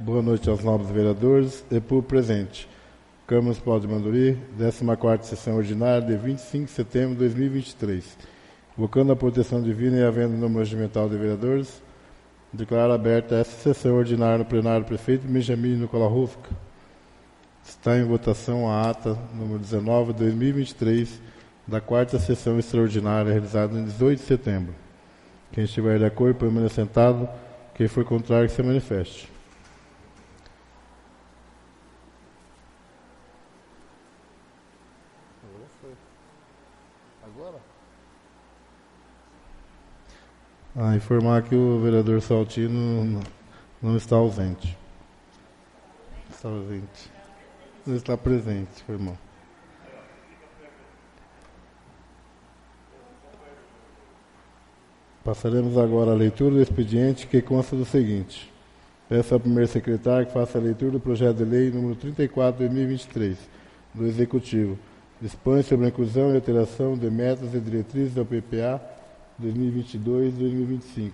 Boa noite aos nobres vereadores e público presente. Câmara Municipal de Manduri, 14ª sessão ordinária de 25 de setembro de 2023. Invocando a proteção divina e havendo número regimental de vereadores, declaro aberta esta sessão ordinária no plenário do prefeito Benjamin Nicolau Rufka. Está em votação a ata número 19 de 2023 da 4ª sessão extraordinária realizada em 18 de setembro. Quem estiver de acordo, permaneça sentado. Quem for contrário, que se manifeste. Informar que o vereador Saltino não está ausente. Está ausente. Não está presente, irmão. Passaremos agora à leitura do expediente, que consta do seguinte. Peço ao primeiro secretário que faça a leitura do projeto de lei número 34 de 2023, do Executivo. Dispõe sobre a inclusão e alteração de metas e diretrizes da PPA 2022-2025.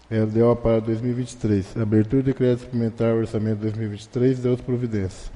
LDO para 2023. Abertura de crédito suplementar ao orçamento 2023 e outras providências.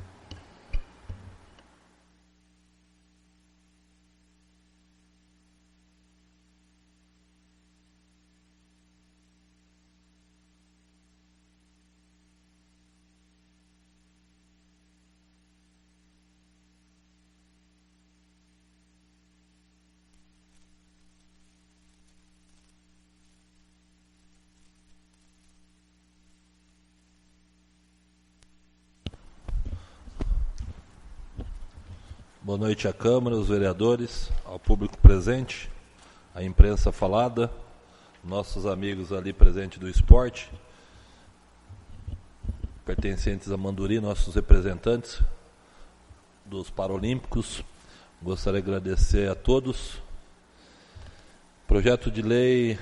Boa noite à Câmara, aos vereadores, ao público presente, à imprensa falada, nossos amigos ali presentes do esporte, pertencentes a Manduri, nossos representantes dos Paralímpicos. Gostaria de agradecer a todos. Projeto de lei,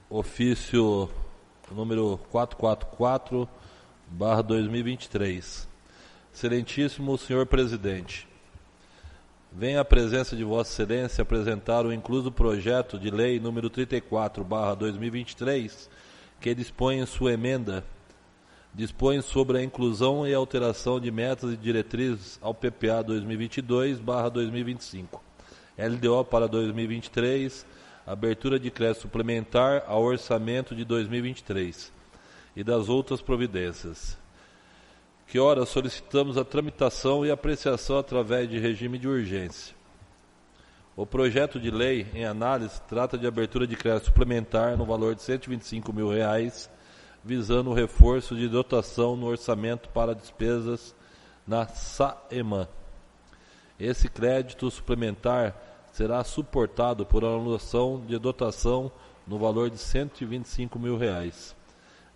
ofício número 444/2023. Excelentíssimo senhor presidente, venho à presença de Vossa Excelência apresentar o incluso projeto de lei número 34/2023, que dispõe em sua emenda, dispõe sobre a inclusão e alteração de metas e diretrizes ao PPA 2022/2025, LDO para 2023, abertura de crédito suplementar ao orçamento de 2023 e das outras providências. Que ora solicitamos a tramitação e apreciação através de regime de urgência. O projeto de lei em análise trata de abertura de crédito suplementar no valor de R$ 125 mil, visando o reforço de dotação no orçamento para despesas na SAEMAN. Esse crédito suplementar será suportado por anulação de dotação no valor de R$ 125 mil.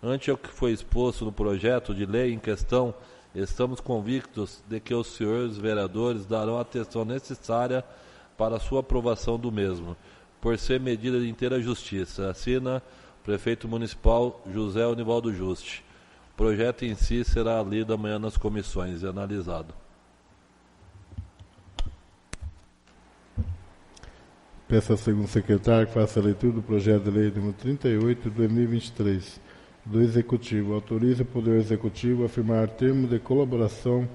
Ante o que foi exposto no projeto de lei em questão, estamos convictos de que os senhores vereadores darão a atenção necessária para a sua aprovação do mesmo, por ser medida de inteira justiça. Assina o prefeito municipal José Onivaldo Juste. O projeto em si será lido amanhã nas comissões e analisado. Peço ao segundo secretário que faça a leitura do projeto de lei número 38 de 2023. Do Executivo. Autoriza o Poder Executivo a firmar termo de colaboração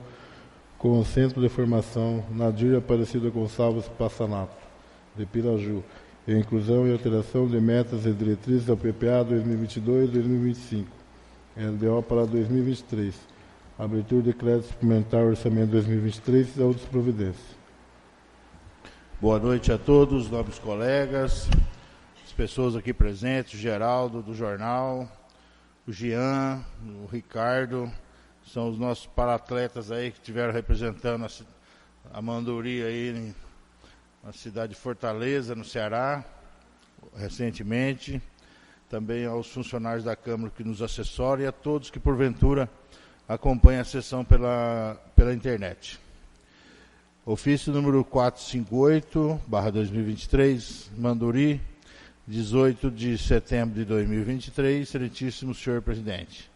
com o Centro de Formação Nadir Aparecida Gonçalves Passanato, de Piraju, e inclusão e alteração de metas e diretrizes ao PPA 2022-2025, LDO para 2023, abertura de crédito suplementar ao orçamento 2023 e outras providências. Boa noite a todos, nobres colegas, as pessoas aqui presentes, o Geraldo do jornal, o Jean, o Ricardo, são os nossos paratletas aí que estiveram representando a Manduri aí na cidade de Fortaleza, no Ceará, recentemente. Também aos funcionários da Câmara que nos assessoram e a todos que, porventura, acompanham a sessão pela internet. Ofício número 458/2023, Manduri, 18 de setembro de 2023, excelentíssimo senhor presidente.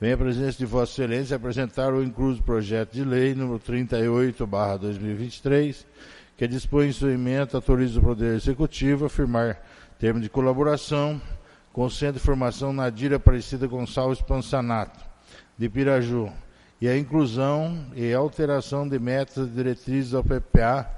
Venho à presença de Vossa Excelência apresentar o incluso projeto de lei número 38/2023, que dispõe em sua emenda, autoriza o Poder Executivo a firmar termo de colaboração com o Centro de Formação Nadir Aparecida Gonçalves Passanato, de Piraju e a inclusão e alteração de metas e diretrizes ao PPA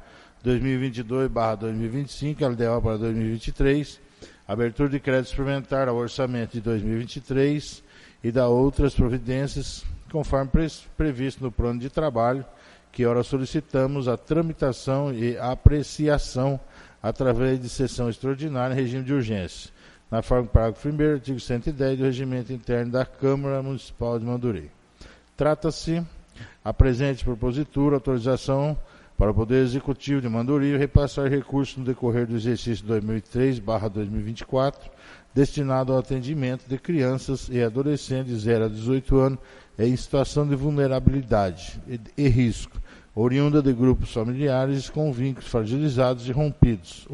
2022/2025, LDO para 2023, abertura de crédito suplementar ao orçamento de 2023 e da outras providências, conforme previsto no plano de trabalho, que ora solicitamos a tramitação e apreciação através de sessão extraordinária em regime de urgência, na forma do parágrafo 1º, artigo 110 do Regimento Interno da Câmara Municipal de Manduri. Trata-se a presente propositura, autorização para o Poder Executivo de Manduri repassar recursos no decorrer do exercício 2003/2024, destinado ao atendimento de crianças e adolescentes de 0 a 18 anos em situação de vulnerabilidade e risco, oriunda de grupos familiares com vínculos fragilizados e rompidos,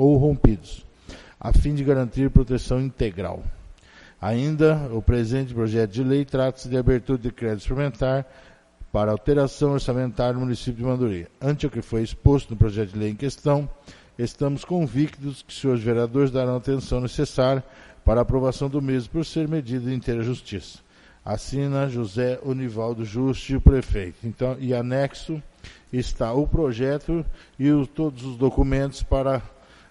a fim de garantir proteção integral. Ainda, o presente projeto de lei trata-se de abertura de crédito suplementar para alteração orçamentária do município de Manduri. Ante o que foi exposto no projeto de lei em questão, estamos convictos que os senhores vereadores darão a atenção necessária para a aprovação do mesmo por ser medida de inteira justiça. Assina José Onivaldo Juste, o prefeito. Então, e anexo está o projeto e todos os documentos para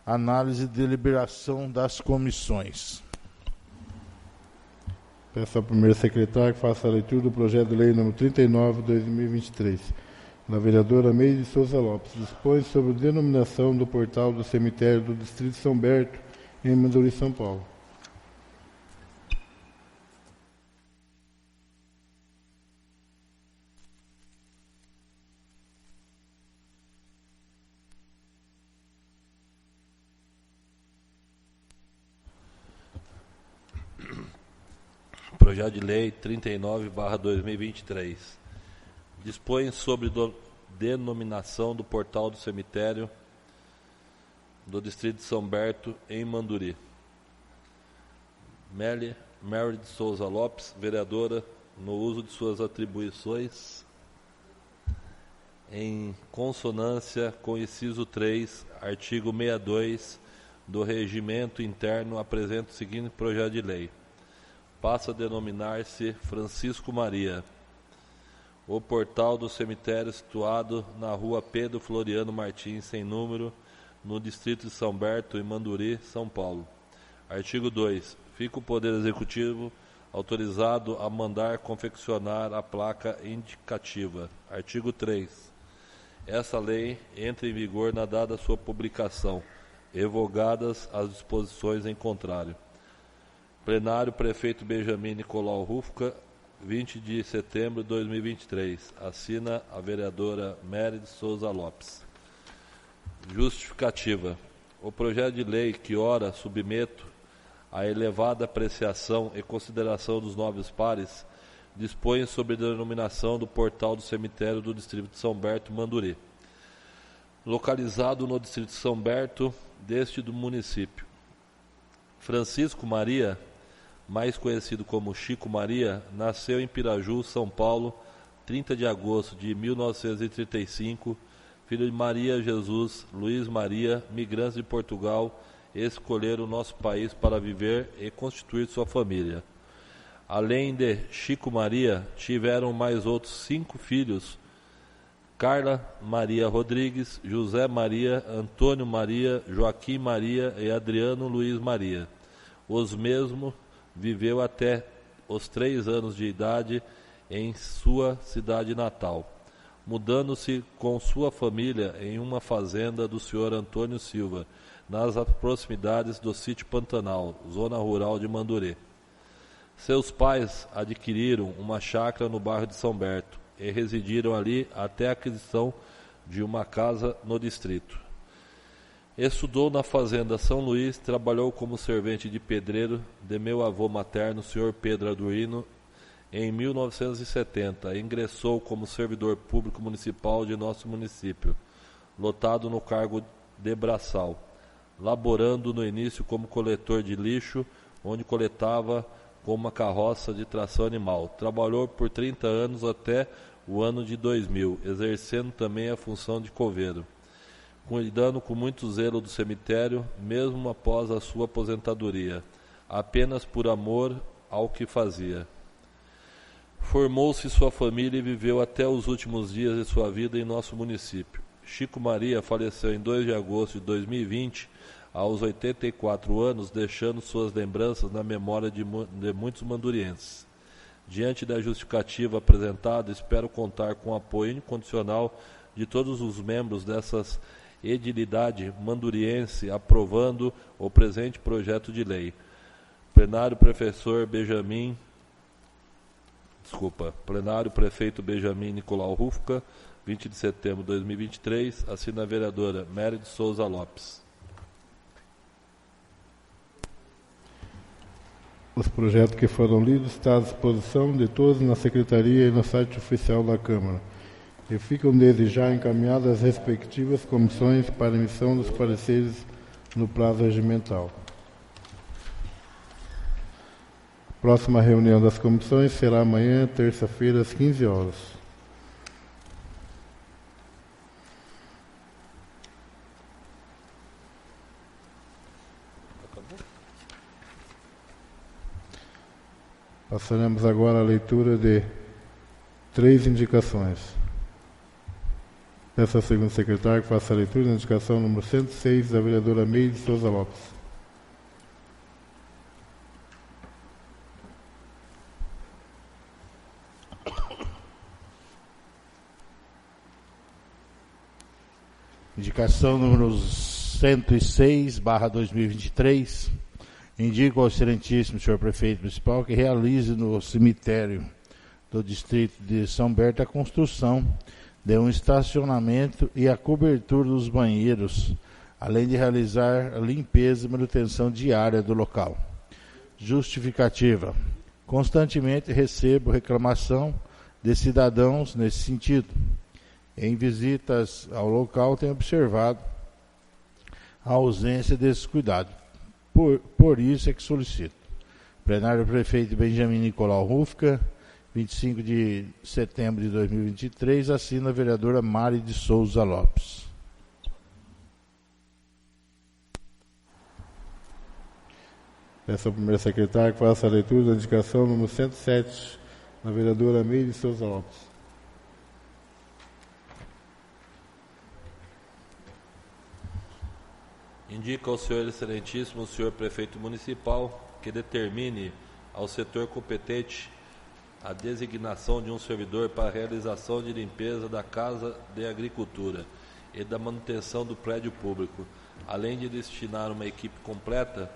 análise e deliberação das comissões. Peço ao primeiro secretário que faça a leitura do projeto de lei número 39/2023. Da vereadora Meire de Souza Lopes. Dispõe sobre a denominação do portal do cemitério do Distrito de São Berto, em Manduri, São Paulo. Projeto de Lei 39/2023. Dispõe sobre denominação do portal do cemitério do Distrito de São Berto, em Manduri. Mary de Souza Lopes, vereadora, no uso de suas atribuições, em consonância com o inciso 3, artigo 62 do Regimento Interno, apresenta o seguinte projeto de lei. Passa a denominar-se Francisco Maria. O portal do cemitério situado na rua Pedro Floriano Martins, sem número, no distrito de São Berto, em Manduri, São Paulo. Artigo 2. Fica o Poder Executivo autorizado a mandar confeccionar a placa indicativa. Artigo 3. Essa lei entra em vigor na data da sua publicação, revogadas as disposições em contrário. Plenário, Prefeito Benjamin Nicolau Rufka, 20 de setembro de 2023. Assina a vereadora Mary de Souza Lopes. Justificativa. O projeto de lei que ora submeto à elevada apreciação e consideração dos nobres pares dispõe sobre a denominação do portal do cemitério do Distrito de São Berto, Manduri, localizado no Distrito de São Berto, deste do município. Francisco Maria, mais conhecido como Chico Maria, nasceu em Piraju, São Paulo, 30 de agosto de 1935, filho de Maria Jesus, Luiz Maria, migrantes de Portugal, escolheram o nosso país para viver e constituir sua família. Além de Chico Maria, tiveram mais outros 5 filhos: Carla Maria Rodrigues, José Maria, Antônio Maria, Joaquim Maria e Adriano Luiz Maria. Os mesmos viveu até os 3 anos de idade em sua cidade natal, mudando-se com sua família em uma fazenda do senhor Antônio Silva, nas proximidades do sítio Pantanal, zona rural de Manduri. Seus pais adquiriram uma chácara no bairro de São Berto e residiram ali até a aquisição de uma casa no distrito. Estudou na fazenda São Luís, trabalhou como servente de pedreiro de meu avô materno, senhor Pedro Arduino, em 1970. Ingressou como servidor público municipal de nosso município, lotado no cargo de braçal, laborando no início como coletor de lixo, onde coletava com uma carroça de tração animal. Trabalhou por 30 anos até o ano de 2000, exercendo também a função de coveiro, cuidando com muito zelo do cemitério, mesmo após a sua aposentadoria, apenas por amor ao que fazia. Formou-se sua família e viveu até os últimos dias de sua vida em nosso município. Chico Maria faleceu em 2 de agosto de 2020, aos 84 anos, deixando suas lembranças na memória de muitos mandurienses. Diante da justificativa apresentada, espero contar com o apoio incondicional de todos os membros dessa edilidade manduriense aprovando o presente projeto de lei. Plenário Prefeito Benjamin Nicolau Rufka, 20 de setembro de 2023, assina a vereadora Mary de Souza Lopes. Os projetos que foram lidos estão à disposição de todos na Secretaria e no site oficial da Câmara e ficam desde já encaminhadas às respectivas comissões para emissão dos pareceres no prazo regimental. Próxima reunião das comissões será amanhã, terça-feira, às 15 horas. Passaremos agora a leitura de 3 indicações. Peço ao segundo secretário que faça a leitura da indicação número 106 da vereadora Meire de Souza Lopes. Indicação número 106/2023. Indico ao excelentíssimo senhor prefeito municipal que realize no cemitério do distrito de São Berta a construção de um estacionamento e a cobertura dos banheiros, além de realizar a limpeza e manutenção diária do local. Justificativa. Constantemente recebo reclamação de cidadãos nesse sentido. Em visitas ao local, tenho observado a ausência desses cuidados. Por isso é que solicito. Plenário Prefeito Benjamin Nicolau Rufka, 25 de setembro de 2023, assina a vereadora Mari de Souza Lopes. Peço ao primeiro secretário que faça a leitura da indicação número 107 da vereadora Meire de Souza Lopes. Indica ao senhor excelentíssimo, o senhor prefeito municipal, que determine ao setor competente a designação de um servidor para a realização de limpeza da Casa de Agricultura e da manutenção do prédio público, além de destinar uma equipe completa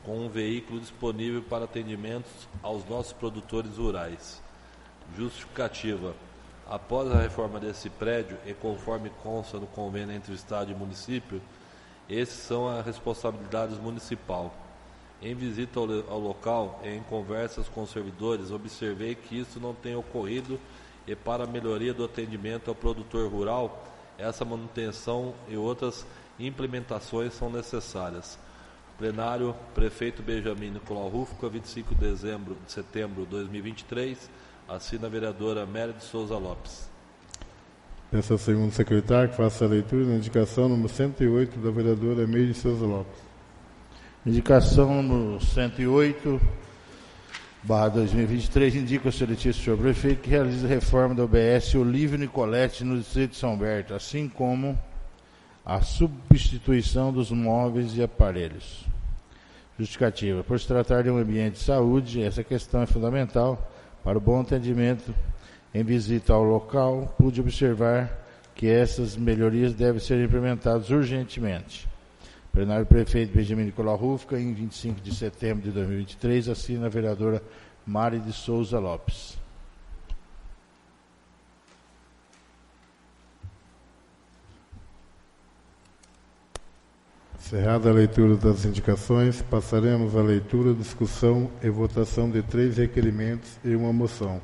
com um veículo disponível para atendimentos aos nossos produtores rurais. Justificativa. Após a reforma desse prédio e conforme consta no convênio entre o Estado e o município, esses são as responsabilidades municipal. Em visita ao local e em conversas com os servidores, observei que isso não tem ocorrido e para a melhoria do atendimento ao produtor rural, essa manutenção e outras implementações são necessárias. Plenário Prefeito Benjamin Nicolau Rufka, 25 de setembro de 2023, assina a vereadora Mary de Souza Lopes. Peço ao segundo secretário que faça a leitura da indicação número 108 da vereadora Meire de Souza Lopes. Indicação número 108/2023, indica ao excelentíssimo senhor prefeito que realize a reforma da UBS Olívio Nicolete no distrito de São Berta, assim como a substituição dos móveis e aparelhos. Justificativa. Por se tratar de um ambiente de saúde, essa questão é fundamental para o bom atendimento. Em visita ao local, pude observar que essas melhorias devem ser implementadas urgentemente. Plenário Prefeito Benjamin Nicolau Rufka, em 25 de setembro de 2023, assina a vereadora Mari de Souza Lopes. Encerrada a leitura das indicações, passaremos à leitura, discussão e votação de 3 requerimentos e uma moção.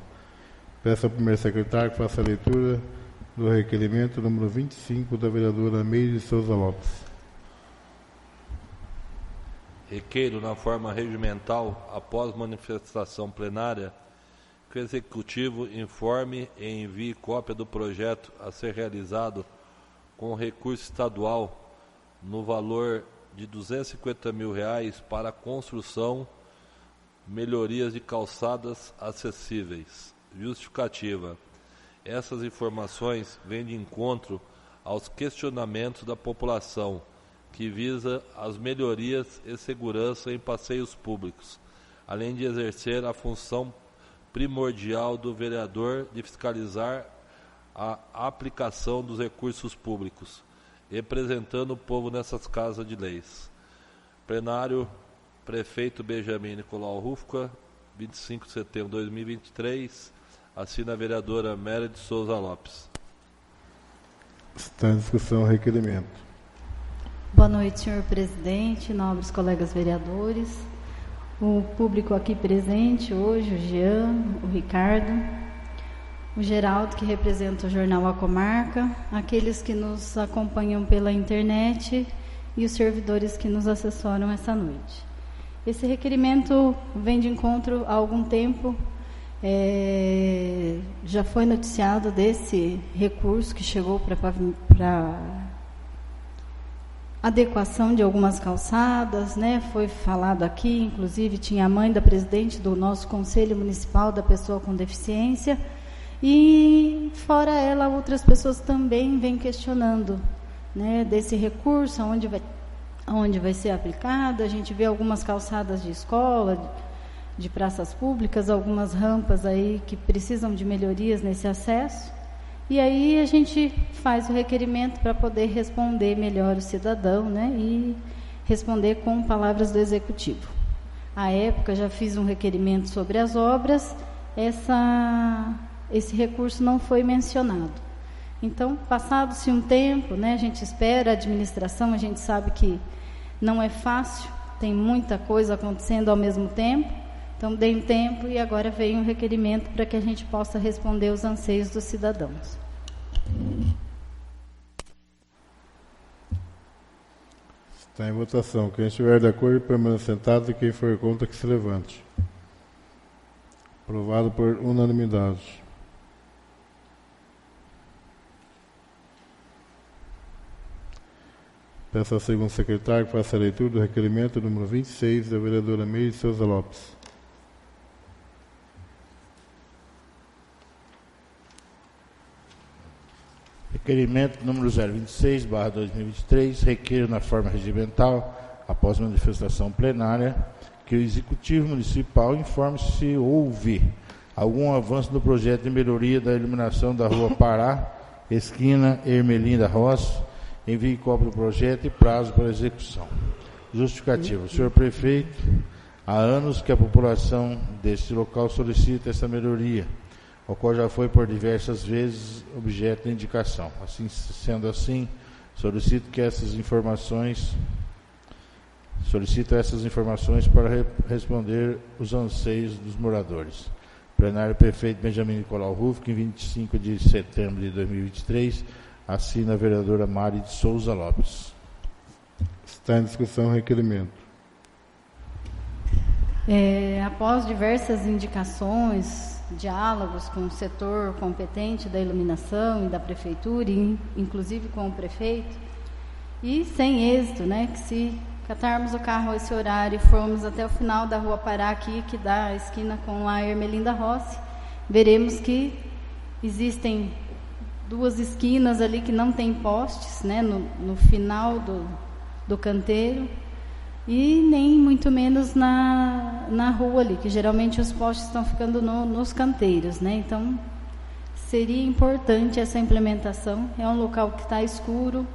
Peço ao primeiro secretário que faça a leitura do requerimento número 25 da vereadora Meire de Souza Lopes. Requeiro, na forma regimental, após manifestação plenária, que o Executivo informe e envie cópia do projeto a ser realizado com recurso estadual no valor de R$ 250 mil para a construção, melhorias de calçadas acessíveis. Justificativa. Essas informações vêm de encontro aos questionamentos da população, que visa as melhorias e segurança em passeios públicos, além de exercer a função primordial do vereador de fiscalizar a aplicação dos recursos públicos, representando o povo nessas casas de leis. Plenário, Prefeito Benjamin Nicolau Rufka, 25 de setembro de 2023, assina a vereadora Méria de Souza Lopes. Está em discussão o requerimento. Boa noite, senhor presidente, nobres colegas vereadores, o público aqui presente hoje, o Jean, o Ricardo, o Geraldo, que representa o jornal A Comarca, aqueles que nos acompanham pela internet e os servidores que nos assessoram essa noite. Esse requerimento vem de encontro há algum tempo, já foi noticiado desse recurso que chegou para adequação de algumas calçadas, né? Foi falado aqui, inclusive tinha a mãe da presidente do nosso Conselho Municipal da Pessoa com Deficiência, e fora ela, outras pessoas também vêm questionando, né, desse recurso, aonde vai ser aplicado. A gente vê algumas calçadas de escola, de praças públicas, algumas rampas aí que precisam de melhorias nesse acesso. E aí a gente faz o requerimento para poder responder melhor o cidadão, né, e responder com palavras do Executivo. À época já fiz um requerimento sobre as obras, esse recurso não foi mencionado. Então, passado-se um tempo, né, a gente espera, a administração, a gente sabe que não é fácil, tem muita coisa acontecendo ao mesmo tempo, então dê tempo e agora vem um requerimento para que a gente possa responder os anseios dos cidadãos. Está em votação. Quem estiver de acordo, permaneça sentado, e quem for contra, que se levante. Aprovado por unanimidade. Peço ao segundo secretário que faça a leitura do requerimento número 26 da vereadora Méria de Souza Lopes. Requerimento número 026/2023, requer na forma regimental, após manifestação plenária, que o Executivo Municipal informe se houve algum avanço no projeto de melhoria da iluminação da Rua Pará, esquina Ermelinda Rossi, envie cópia do projeto e prazo para execução. Justificativa. Senhor Prefeito, há anos que a população deste local solicita essa melhoria, o qual já foi por diversas vezes objeto de indicação. Assim, sendo assim, solicito essas informações para responder os anseios dos moradores. Plenário Prefeito Benjamin Nicolau Rufka, em 25 de setembro de 2023, assina a vereadora Méria de Souza Lopes. Está em discussão o requerimento. Após diversas indicações, diálogos com o setor competente da iluminação e da prefeitura, inclusive com o prefeito, e sem êxito, né, que se catarmos o carro a esse horário e formos até o final da Rua Pará aqui, que dá a esquina com a Ermelinda Rossi, veremos que existem duas esquinas ali que não tem postes, né, no final do canteiro, e nem muito menos na rua ali, que geralmente os postes estão ficando nos canteiros, né? Então, seria importante essa implementação. É um local que está escuro,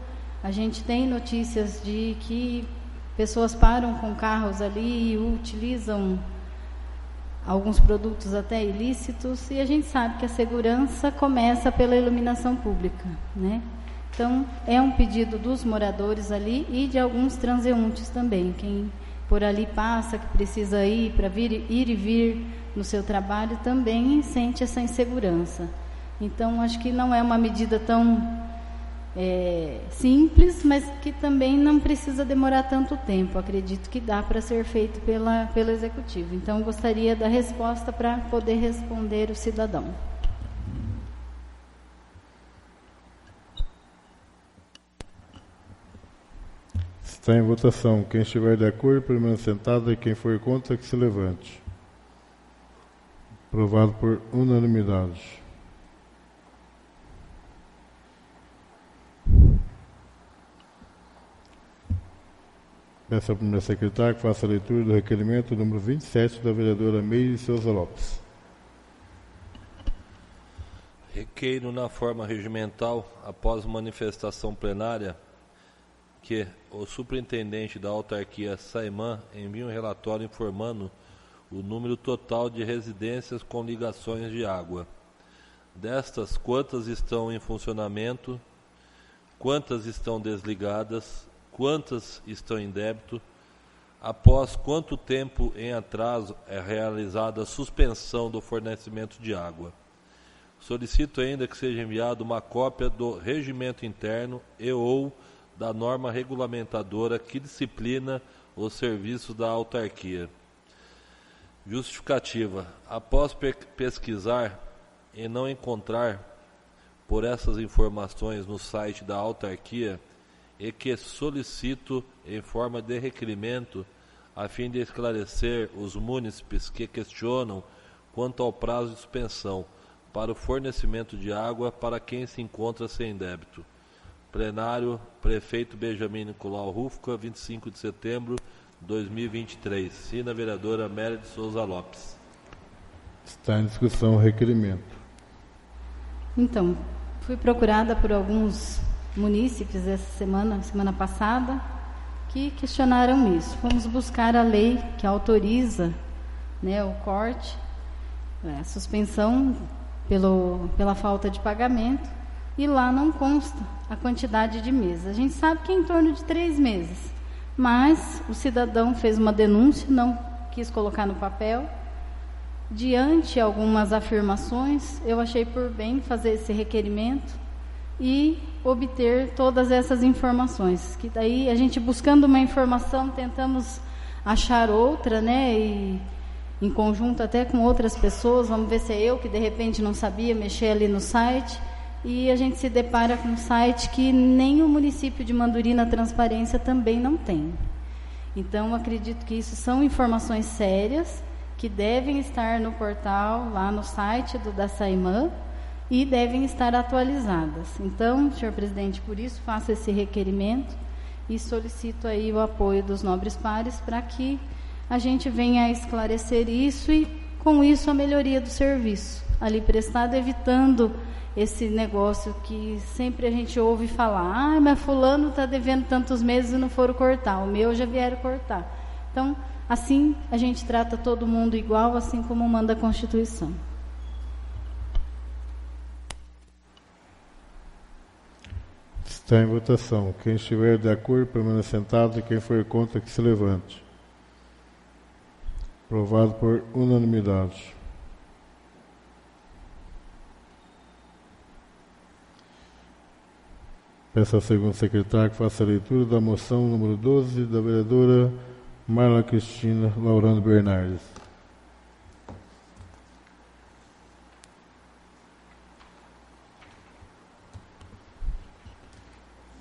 a gente tem notícias de que pessoas param com carros ali e utilizam alguns produtos até ilícitos, e a gente sabe que a segurança começa pela iluminação pública, né? Então, é um pedido dos moradores ali e de alguns transeuntes também. Quem por ali passa, que precisa ir para ir e vir no seu trabalho, também sente essa insegurança. Então, acho que não é uma medida tão simples, mas que também não precisa demorar tanto tempo. Acredito que dá para ser feito pelo Executivo. Então, gostaria da resposta para poder responder o cidadão. Está em votação. Quem estiver de acordo, permaneça sentado, e quem for contra, que se levante. Aprovado por unanimidade. Peço ao primeiro secretário que faça a leitura do requerimento número 27 da vereadora Meire Souza Lopes. Requeiro na forma regimental, após manifestação plenária, que o superintendente da autarquia Saimã envie um relatório informando o número total de residências com ligações de água. Destas, quantas estão em funcionamento, quantas estão desligadas, quantas estão em débito, após quanto tempo em atraso é realizada a suspensão do fornecimento de água. Solicito ainda que seja enviada uma cópia do regimento interno e ou da norma regulamentadora que disciplina os serviços da autarquia. Justificativa. Após pesquisar e não encontrar por essas informações no site da autarquia, e que solicito em forma de requerimento a fim de esclarecer os munícipes que questionam quanto ao prazo de suspensão para o fornecimento de água para quem se encontra sem débito. Plenário, Prefeito Benjamin Nicolau Rufca, 25 de setembro de 2023. Assina a vereadora Meire de Souza Lopes. Está em discussão o requerimento. Então, fui procurada por alguns munícipes essa semana passada, que questionaram isso. Fomos buscar a lei que autoriza, né, o corte, a suspensão pela falta de pagamento, e lá não consta a quantidade de meses. A gente sabe que é em torno de 3 meses, mas o cidadão fez uma denúncia, não quis colocar no papel. Diante de algumas afirmações, eu achei por bem fazer esse requerimento e obter todas essas informações, que daí a gente, buscando uma informação, tentamos achar outra, né, e em conjunto até com outras pessoas, vamos ver se é eu que de repente não sabia mexer ali no site, e a gente se depara com um site que nem o município de Manduri na transparência também não tem. Então, acredito que isso são informações sérias, que devem estar no portal, lá no site da Saimã, e devem estar atualizadas. Então, senhor presidente, por isso faço esse requerimento e solicito aí o apoio dos nobres pares para que a gente venha a esclarecer isso e, com isso, a melhoria do serviço ali prestado, evitando esse negócio que sempre a gente ouve falar: mas fulano está devendo tantos meses e não foram cortar, o meu já vieram cortar. Então, assim, a gente trata todo mundo igual, assim como manda a Constituição. Está em votação. Quem estiver de acordo, permaneça sentado, e quem for contra, que se levante. Aprovado por unanimidade. Peço ao segundo secretário que faça a leitura da moção número 12 da vereadora Marla Cristina Laurano Bernardes.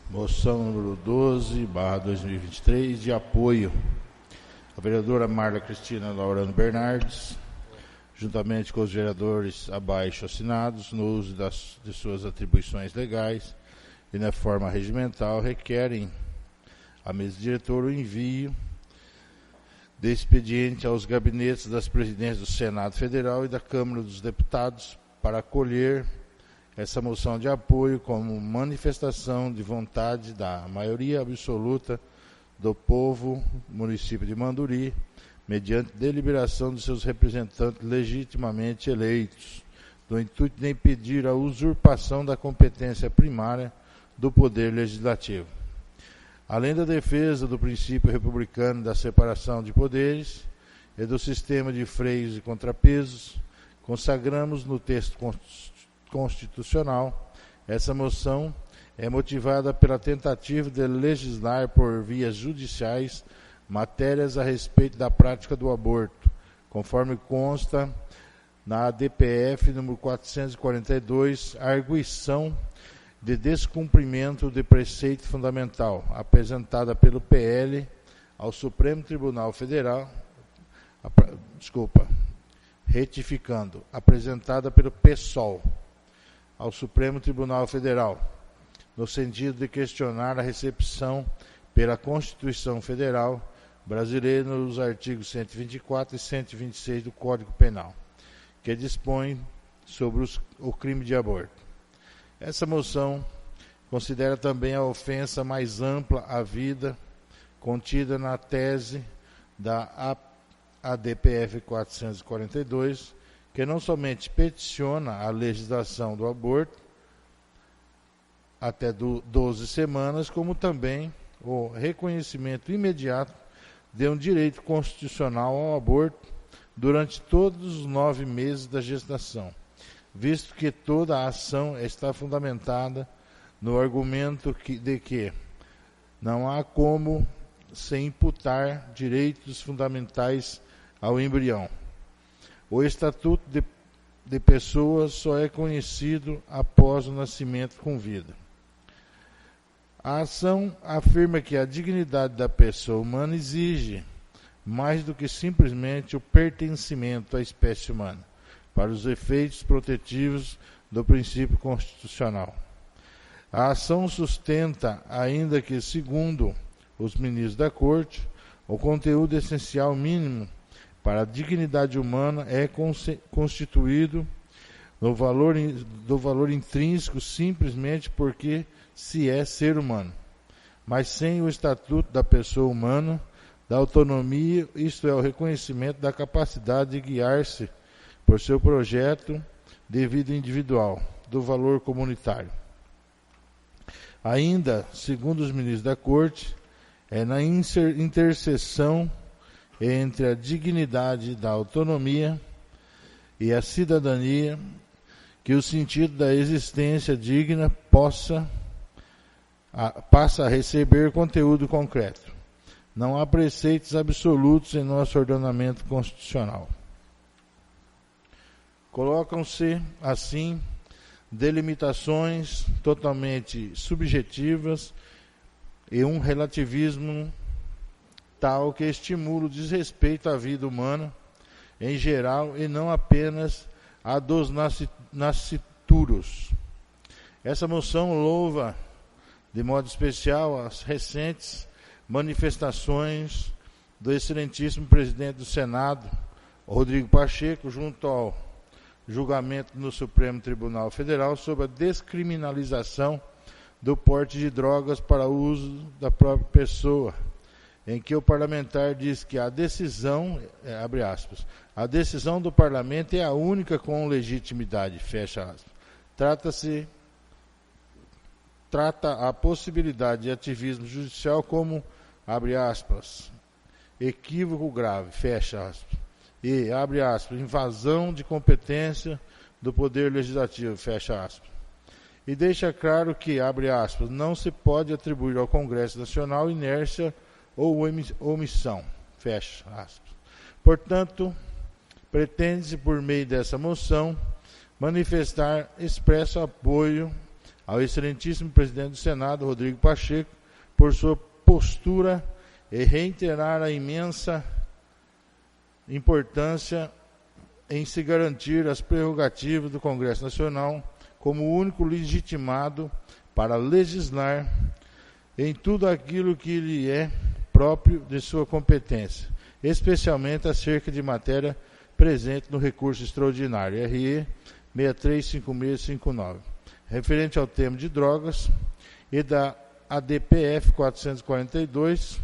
Moção número 12/2023, de apoio à vereadora Marla Cristina Laurano Bernardes, juntamente com os vereadores abaixo assinados, no uso de suas atribuições legais e na forma regimental, requerem à mesa diretora o envio de expediente aos gabinetes das presidências do Senado Federal e da Câmara dos Deputados para acolher essa moção de apoio como manifestação de vontade da maioria absoluta do povo do município de Manduri, mediante deliberação de seus representantes legitimamente eleitos, no intuito de impedir a usurpação da competência primária do Poder Legislativo. Além da defesa do princípio republicano da separação de poderes e do sistema de freios e contrapesos, consagramos no texto constitucional. Essa moção é motivada pela tentativa de legislar por vias judiciais matérias a respeito da prática do aborto, conforme consta na ADPF número 442, arguição de descumprimento de preceito fundamental, apresentada pelo PL ao Supremo Tribunal Federal, retificando, apresentada pelo PSOL ao Supremo Tribunal Federal, no sentido de questionar a recepção pela Constituição Federal brasileira nos artigos 124 e 126 do Código Penal, que dispõe sobre o crime de aborto. Essa moção considera também a ofensa mais ampla à vida contida na tese da ADPF 442, que não somente peticiona a legislação do aborto até 12 semanas, como também o reconhecimento imediato de um direito constitucional ao aborto durante todos os 9 meses da gestação, visto que toda a ação está fundamentada no argumento de que não há como se imputar direitos fundamentais ao embrião. O Estatuto de Pessoa só é conhecido após o nascimento com vida. A ação afirma que a dignidade da pessoa humana exige mais do que simplesmente o pertencimento à espécie humana, para os efeitos protetivos do princípio constitucional. A ação sustenta ainda que, segundo os ministros da Corte, o conteúdo essencial mínimo para a dignidade humana é constituído do valor intrínseco simplesmente porque se é ser humano, mas sem o estatuto da pessoa humana, da autonomia, isto é, o reconhecimento da capacidade de guiar-se por seu projeto de vida individual, do valor comunitário. Ainda, segundo os ministros da Corte, é na interseção entre a dignidade da autonomia e a cidadania que o sentido da existência digna passa a receber conteúdo concreto. Não há preceitos absolutos em nosso ordenamento constitucional. Colocam-se, assim, delimitações totalmente subjetivas e um relativismo tal que estimula o desrespeito à vida humana em geral e não apenas a dos nascituros. Essa moção louva de modo especial as recentes manifestações do excelentíssimo presidente do Senado, Rodrigo Pacheco, junto ao julgamento no Supremo Tribunal Federal sobre a descriminalização do porte de drogas para uso da própria pessoa, em que o parlamentar diz que a decisão, abre aspas, a decisão do parlamento é a única com legitimidade, fecha aspas. Trata a possibilidade de ativismo judicial como, abre aspas, equívoco grave, fecha aspas, e, abre aspas, invasão de competência do Poder Legislativo, fecha aspas. E deixa claro que, abre aspas, não se pode atribuir ao Congresso Nacional inércia ou omissão, fecha aspas. Portanto, pretende-se, por meio dessa moção, manifestar expresso apoio ao excelentíssimo presidente do Senado, Rodrigo Pacheco, por sua postura e reiterar a imensa importância em se garantir as prerrogativas do Congresso Nacional como o único legitimado para legislar em tudo aquilo que lhe é próprio de sua competência, especialmente acerca de matéria presente no recurso extraordinário RE 635659, referente ao tema de drogas, e da ADPF 442,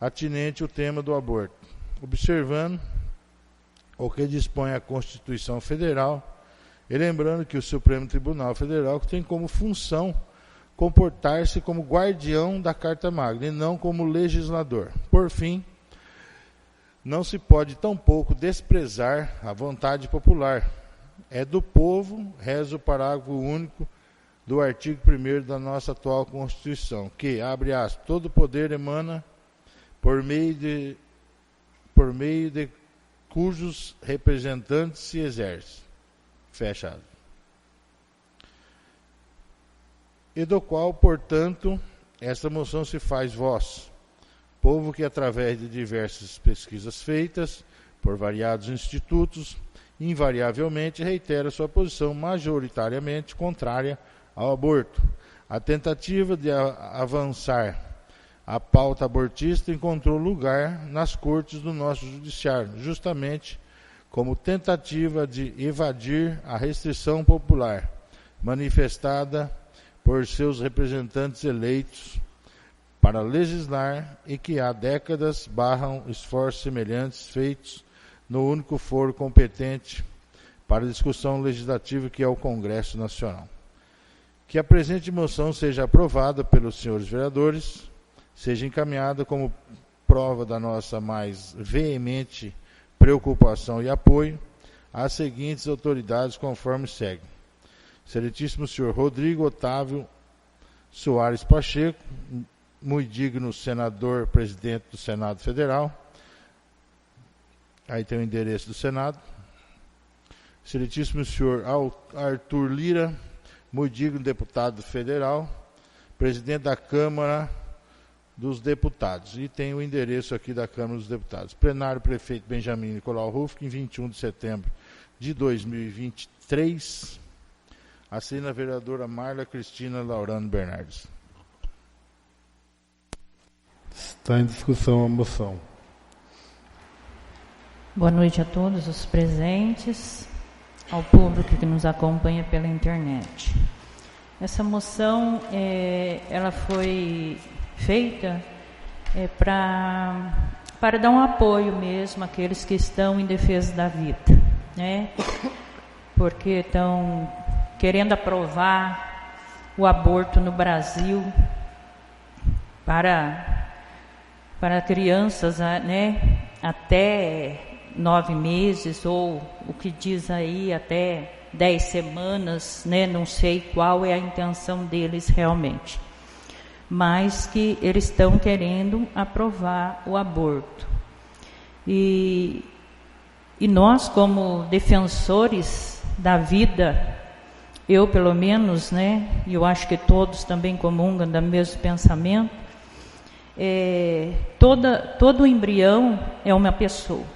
atinente ao tema do aborto, observando o que dispõe a Constituição Federal, e lembrando que o Supremo Tribunal Federal tem como função comportar-se como guardião da Carta Magna e não como legislador. Por fim, não se pode tampouco desprezar a vontade popular. É do povo, reza o parágrafo único do artigo 1º da nossa atual Constituição, que, abre aspas, todo poder emana por meio de cujos representantes se exerce, fecha aspas. E do qual, portanto, esta moção se faz voz, povo que, através de diversas pesquisas feitas por variados institutos, invariavelmente reitera sua posição majoritariamente contrária ao aborto. A tentativa de avançar a pauta abortista encontrou lugar nas cortes do nosso judiciário, justamente como tentativa de evadir a restrição popular, manifestada por seus representantes eleitos para legislar e que há décadas barram esforços semelhantes feitos no único foro competente para discussão legislativa, que é o Congresso Nacional. Que a presente moção seja aprovada pelos senhores vereadores, seja encaminhada como prova da nossa mais veemente preocupação e apoio às seguintes autoridades, conforme segue. Excelentíssimo senhor Rodrigo Otávio Soares Pacheco, muito digno senador, presidente do Senado Federal. Aí tem o endereço do Senado. Excelentíssimo senhor Arthur Lira, muito digno deputado federal, presidente da Câmara dos Deputados. E tem o endereço aqui da Câmara dos Deputados. Plenário prefeito Benjamin Nicolau Rufkin, 21 de setembro de 2023. Assina a vereadora Marla Cristina Laurano Bernardes. Está em discussão a moção. Boa noite a todos os presentes, ao público que nos acompanha pela internet. Essa moção, ela foi feita para dar um apoio mesmo àqueles que estão em defesa da vida, né? Porque estão querendo aprovar o aborto no Brasil para crianças, né, até 9 meses, ou o que diz aí até 10 semanas, né, não sei qual é a intenção deles realmente, mas que eles estão querendo aprovar o aborto. E nós, como defensores da vida, eu pelo menos, né, e eu acho que todos também comungam do mesmo pensamento, todo embrião é uma pessoa.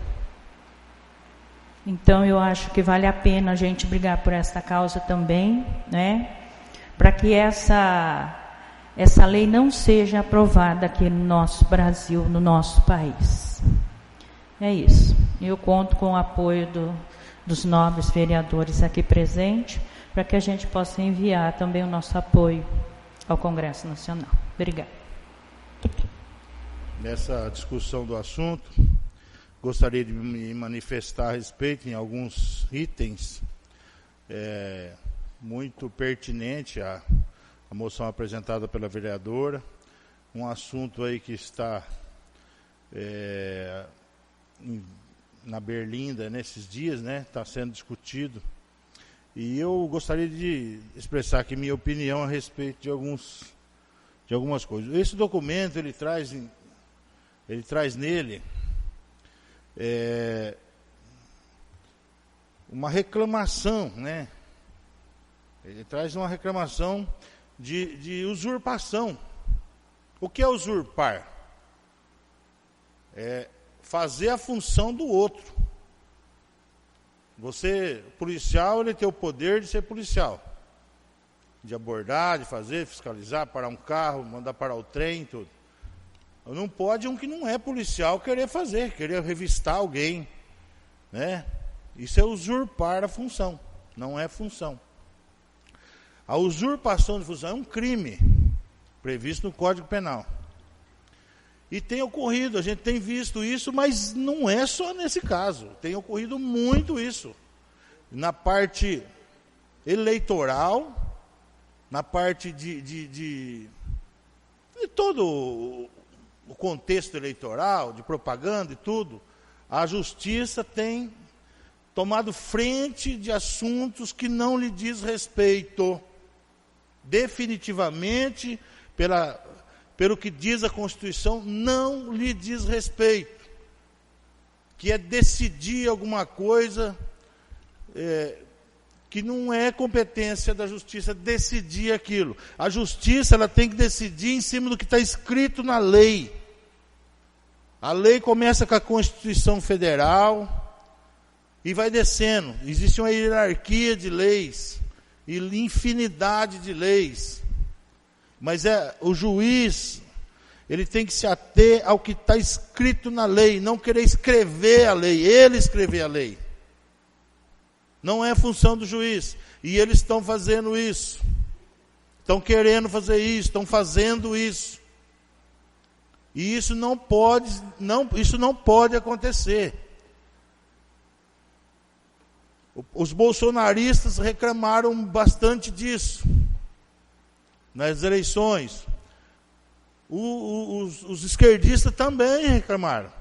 Então eu acho que vale a pena a gente brigar por essa causa também, né, para que essa lei não seja aprovada aqui no nosso Brasil, no nosso país. É isso. Eu conto com o apoio dos nobres vereadores aqui presentes, para que a gente possa enviar também o nosso apoio ao Congresso Nacional. Obrigada. Nessa discussão do assunto, gostaria de me manifestar a respeito em alguns itens muito pertinente à moção apresentada pela vereadora, um assunto aí que está na Berlinda nesses dias, né? Está sendo discutido, e eu gostaria de expressar aqui minha opinião a respeito de algumas coisas. Esse documento ele traz nele uma reclamação, né? Ele traz uma reclamação de usurpação. O que é usurpar? É fazer a função do outro. Você, policial, ele tem o poder de ser policial, de abordar, de fazer, fiscalizar, parar um carro, mandar parar o trem, tudo. Não pode um que não é policial querer revistar alguém, né? Isso é usurpar a função, não é função. A usurpação de função é um crime previsto no Código Penal. E tem ocorrido, a gente tem visto isso, mas não é só nesse caso. Tem ocorrido muito isso. Na parte eleitoral, na parte de todo o contexto eleitoral, de propaganda e tudo, a justiça tem tomado frente de assuntos que não lhe diz respeito. Definitivamente, pelo que diz a Constituição, não lhe diz respeito. Que é decidir alguma coisa que não é competência da justiça decidir aquilo. A justiça ela tem que decidir em cima do que está escrito na lei. A lei começa com a Constituição Federal e vai descendo. Existe uma hierarquia de leis e infinidade de leis. Mas o juiz, ele tem que se ater ao que está escrito na lei, não querer escrever a lei, ele escrever a lei. Não é função do juiz. E eles estão fazendo isso. Estão querendo fazer isso, estão fazendo isso. E isso não pode acontecer. Os bolsonaristas reclamaram bastante disso nas eleições. Os esquerdistas também reclamaram.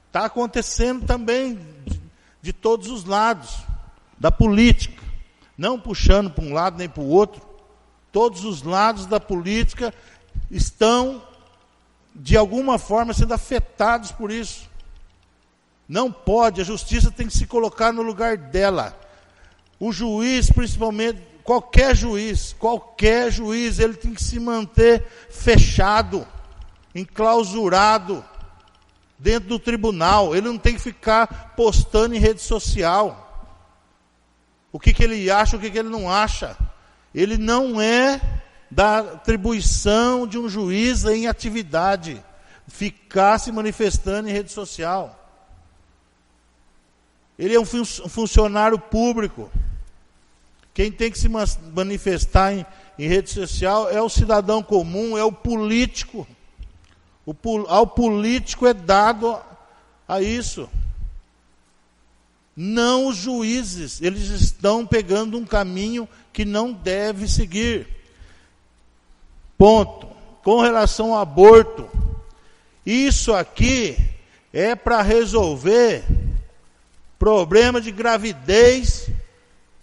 Está acontecendo também de todos os lados da política. Não puxando para um lado nem para o outro. Todos os lados da política estão, de alguma forma, sendo afetados por isso. Não pode, a justiça tem que se colocar no lugar dela. O juiz, principalmente, qualquer juiz, ele tem que se manter fechado, enclausurado, dentro do tribunal. Ele não tem que ficar postando em rede social o que ele acha, o que ele não acha. Ele não é da atribuição de um juiz em atividade, ficar se manifestando em rede social. Ele é um funcionário público. Quem tem que se manifestar em rede social é o cidadão comum, é o político. Ao político é dado a isso. Não os juízes. Eles estão pegando um caminho que não deve seguir. Ponto. Com relação ao aborto, isso aqui é para resolver problema de gravidez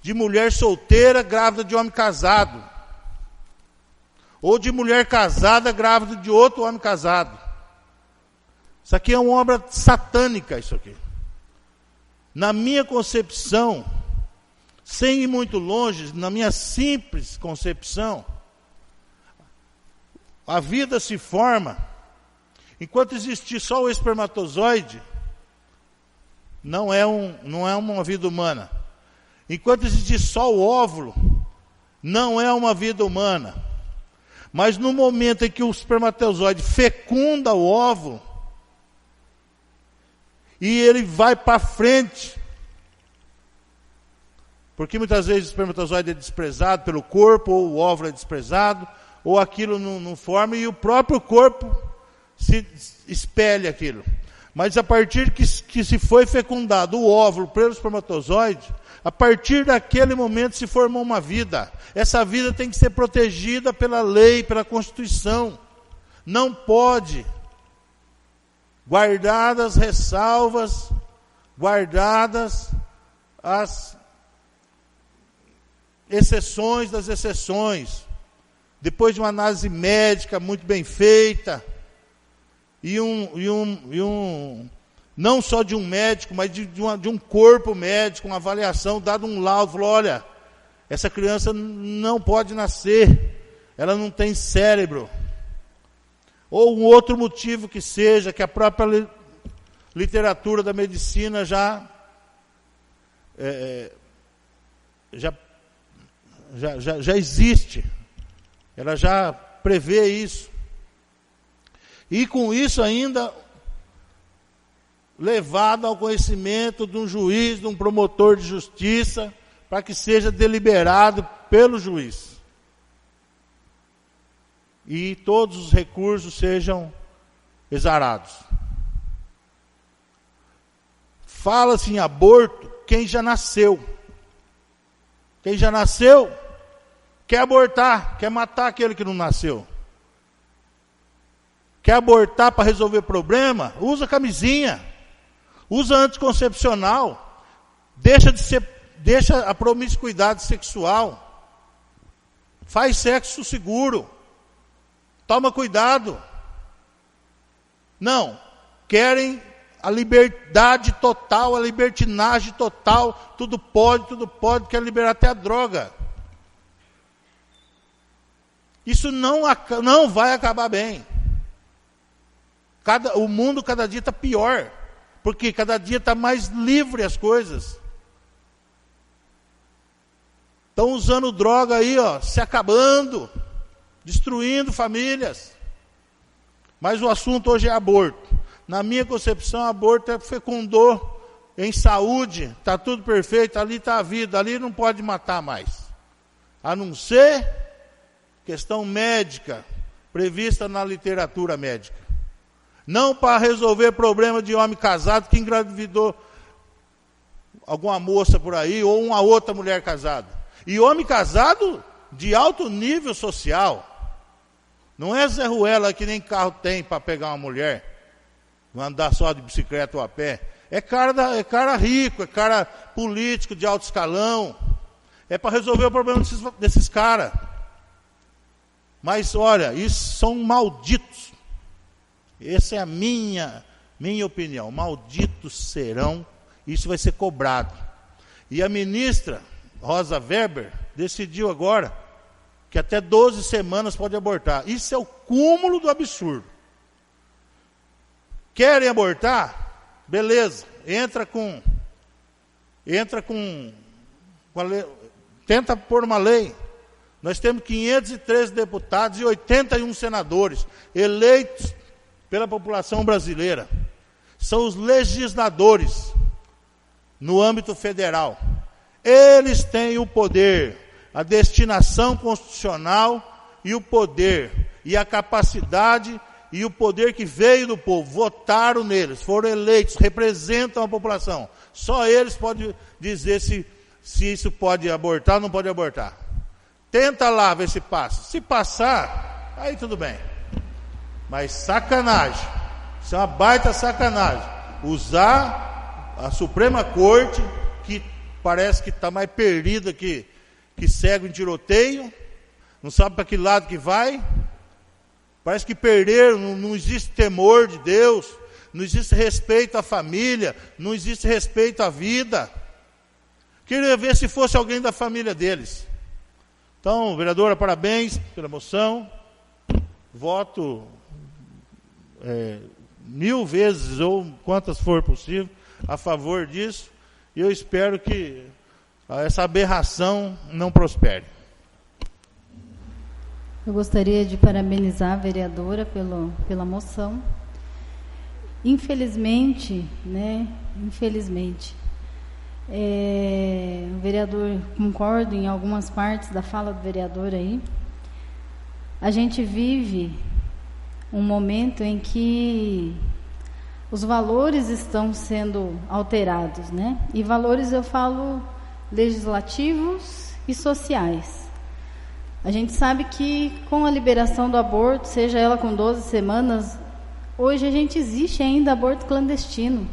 de mulher solteira grávida de homem casado, ou de mulher casada grávida de outro homem casado. Isso aqui é uma obra satânica, isso aqui. Na minha concepção, sem ir muito longe, na minha simples concepção, a vida se forma, enquanto existir só o espermatozoide, não é uma vida humana. Enquanto existir só o óvulo, não é uma vida humana. Mas no momento em que o espermatozoide fecunda o óvulo, e ele vai para frente, porque muitas vezes o espermatozoide é desprezado pelo corpo, ou o óvulo é desprezado, ou aquilo não forma, e o próprio corpo se espelha aquilo. Mas a partir que se foi fecundado o óvulo pelo espermatozoide, a partir daquele momento se formou uma vida. Essa vida tem que ser protegida pela lei, pela Constituição. Não pode, guardadas ressalvas, guardadas as exceções das exceções, depois de uma análise médica muito bem feita, não só de um médico, mas de um corpo médico, uma avaliação, dado um laudo, falou, olha, essa criança não pode nascer, ela não tem cérebro. Ou um outro motivo que seja, que a própria literatura da medicina já existe, ela já prevê isso. E com isso ainda levado ao conhecimento de um juiz, de um promotor de justiça, para que seja deliberado pelo juiz. E todos os recursos sejam exarados. Fala-se em aborto quem já nasceu. Quem já nasceu quer abortar, quer matar aquele que não nasceu. Quer abortar para resolver problema? Usa camisinha, usa anticoncepcional, deixa a promiscuidade sexual, faz sexo seguro, toma cuidado. Não, querem a liberdade total, a libertinagem total, tudo pode, quer liberar até a droga. Isso não vai acabar bem. O mundo cada dia está pior, porque cada dia está mais livre as coisas. Estão usando droga aí, ó, se acabando, destruindo famílias. Mas o assunto hoje é aborto. Na minha concepção, aborto é fecundou em saúde, está tudo perfeito, ali está a vida, ali não pode matar mais. A não ser questão médica, prevista na literatura médica. Não para resolver problema de homem casado que engravidou alguma moça por aí, ou uma outra mulher casada. E homem casado de alto nível social. Não é Zé Ruela que nem carro tem para pegar uma mulher, andar só de bicicleta ou a pé. É cara rico, é cara político de alto escalão. É para resolver o problema desses caras. Mas olha, isso são malditos. Essa é a minha opinião. Malditos serão, isso vai ser cobrado. E a ministra Rosa Weber decidiu agora que até 12 semanas pode abortar. Isso é o cúmulo do absurdo. Querem abortar? Beleza, tenta pôr uma lei. Nós temos 513 deputados e 81 senadores eleitos pela população brasileira. São os legisladores no âmbito federal. Eles têm o poder, a destinação constitucional e o poder, e a capacidade e o poder que veio do povo. Votaram neles, foram eleitos, representam a população. Só eles podem dizer se isso pode abortar ou não pode abortar. Tenta lá ver se passa. Se passar, aí tudo bem. Mas sacanagem, isso é uma baita sacanagem, usar a Suprema Corte, que parece que está mais perdida que cego em tiroteio, não sabe para que lado que vai, parece que perderam, não existe temor de Deus, não existe respeito à família, não existe respeito à vida. Queria ver se fosse alguém da família deles. Então, vereadora, parabéns pela moção, voto 1000 vezes, ou quantas for possível, a favor disso, e eu espero que essa aberração não prospere. Eu gostaria de parabenizar a vereadora pela moção. Infelizmente, o vereador, concordo em algumas partes da fala do vereador aí. A gente vive um momento em que os valores estão sendo alterados, né? E valores eu falo legislativos e sociais. A gente sabe que com a liberação do aborto, seja ela com 12 semanas, hoje existe ainda aborto clandestino,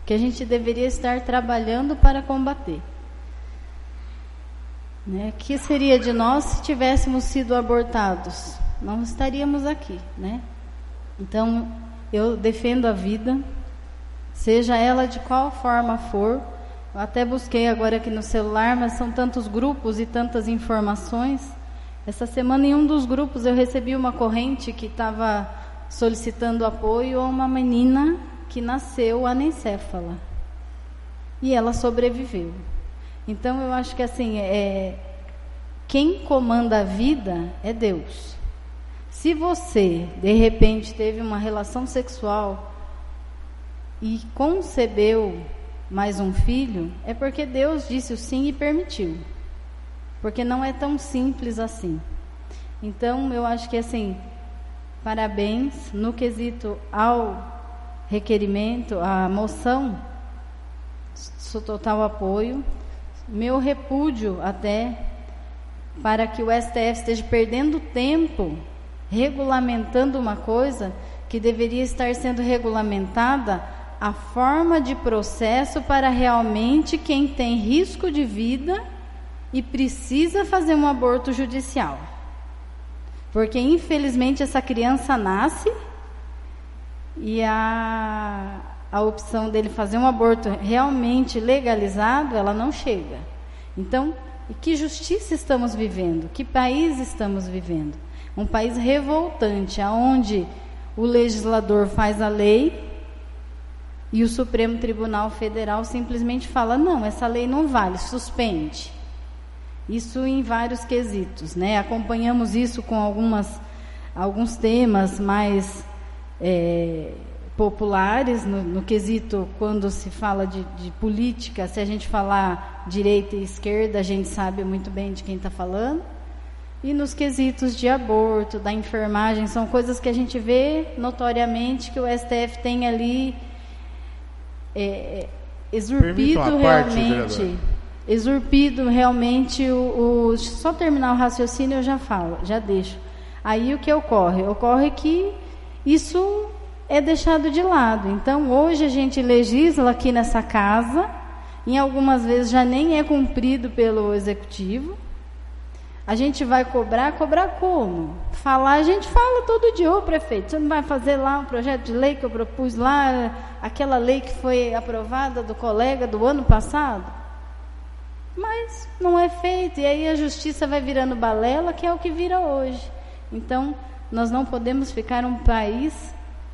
que a gente deveria estar trabalhando para combater. Né? Que seria de nós se tivéssemos sido abortados? Não estaríamos aqui, né? Então, eu defendo a vida, seja ela de qual forma for. Eu até busquei agora aqui no celular, mas são tantos grupos e tantas informações. Essa semana, em um dos grupos, eu recebi uma corrente que estava solicitando apoio a uma menina que nasceu anencéfala. E ela sobreviveu. Então, eu acho que assim, quem comanda a vida é Deus. Se você, de repente, teve uma relação sexual e concebeu mais um filho, é porque Deus disse o sim e permitiu. Porque não é tão simples assim. Então, eu acho que assim, parabéns no quesito ao requerimento, à moção, sou total apoio. Meu repúdio até para que o STF esteja perdendo tempo regulamentando uma coisa que deveria estar sendo regulamentada, a forma de processo para realmente quem tem risco de vida e precisa fazer um aborto judicial. Porque infelizmente essa criança nasce e a opção dele fazer um aborto realmente legalizado, ela não chega. Então, que justiça estamos vivendo? Que país estamos vivendo? Um país revoltante, onde o legislador faz a lei e o Supremo Tribunal Federal simplesmente fala, não, essa lei não vale, suspende. Isso em vários quesitos, né? Acompanhamos isso com alguns temas mais populares, no quesito, quando se fala de política, se a gente falar direita e esquerda, a gente sabe muito bem de quem está falando. E nos quesitos de aborto, da enfermagem, são coisas que a gente vê notoriamente que o STF tem ali exurpido realmente só terminar o raciocínio eu já falo, já deixo. Aí o que ocorre? Ocorre que isso é deixado de lado. Então, hoje a gente legisla aqui nessa casa, em algumas vezes já nem é cumprido pelo Executivo. A gente vai cobrar como? Falar, a gente fala todo dia, ô prefeito, você não vai fazer lá um projeto de lei que eu propus lá, aquela lei que foi aprovada do colega do ano passado? Mas não é feito, e aí a justiça vai virando balela, que é o que vira hoje. Então, nós não podemos ficar um país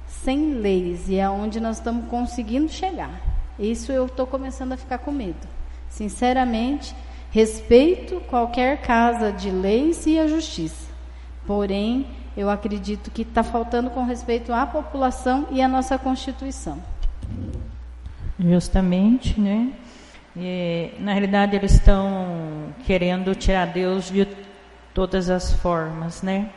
sem leis, e é onde nós estamos conseguindo chegar. Isso eu estou começando a ficar com medo. Sinceramente, respeito qualquer casa de leis e a justiça. Porém, eu acredito que está faltando com respeito à população e à nossa Constituição. Justamente, né? Na realidade, eles estão querendo tirar Deus de todas as formas, né?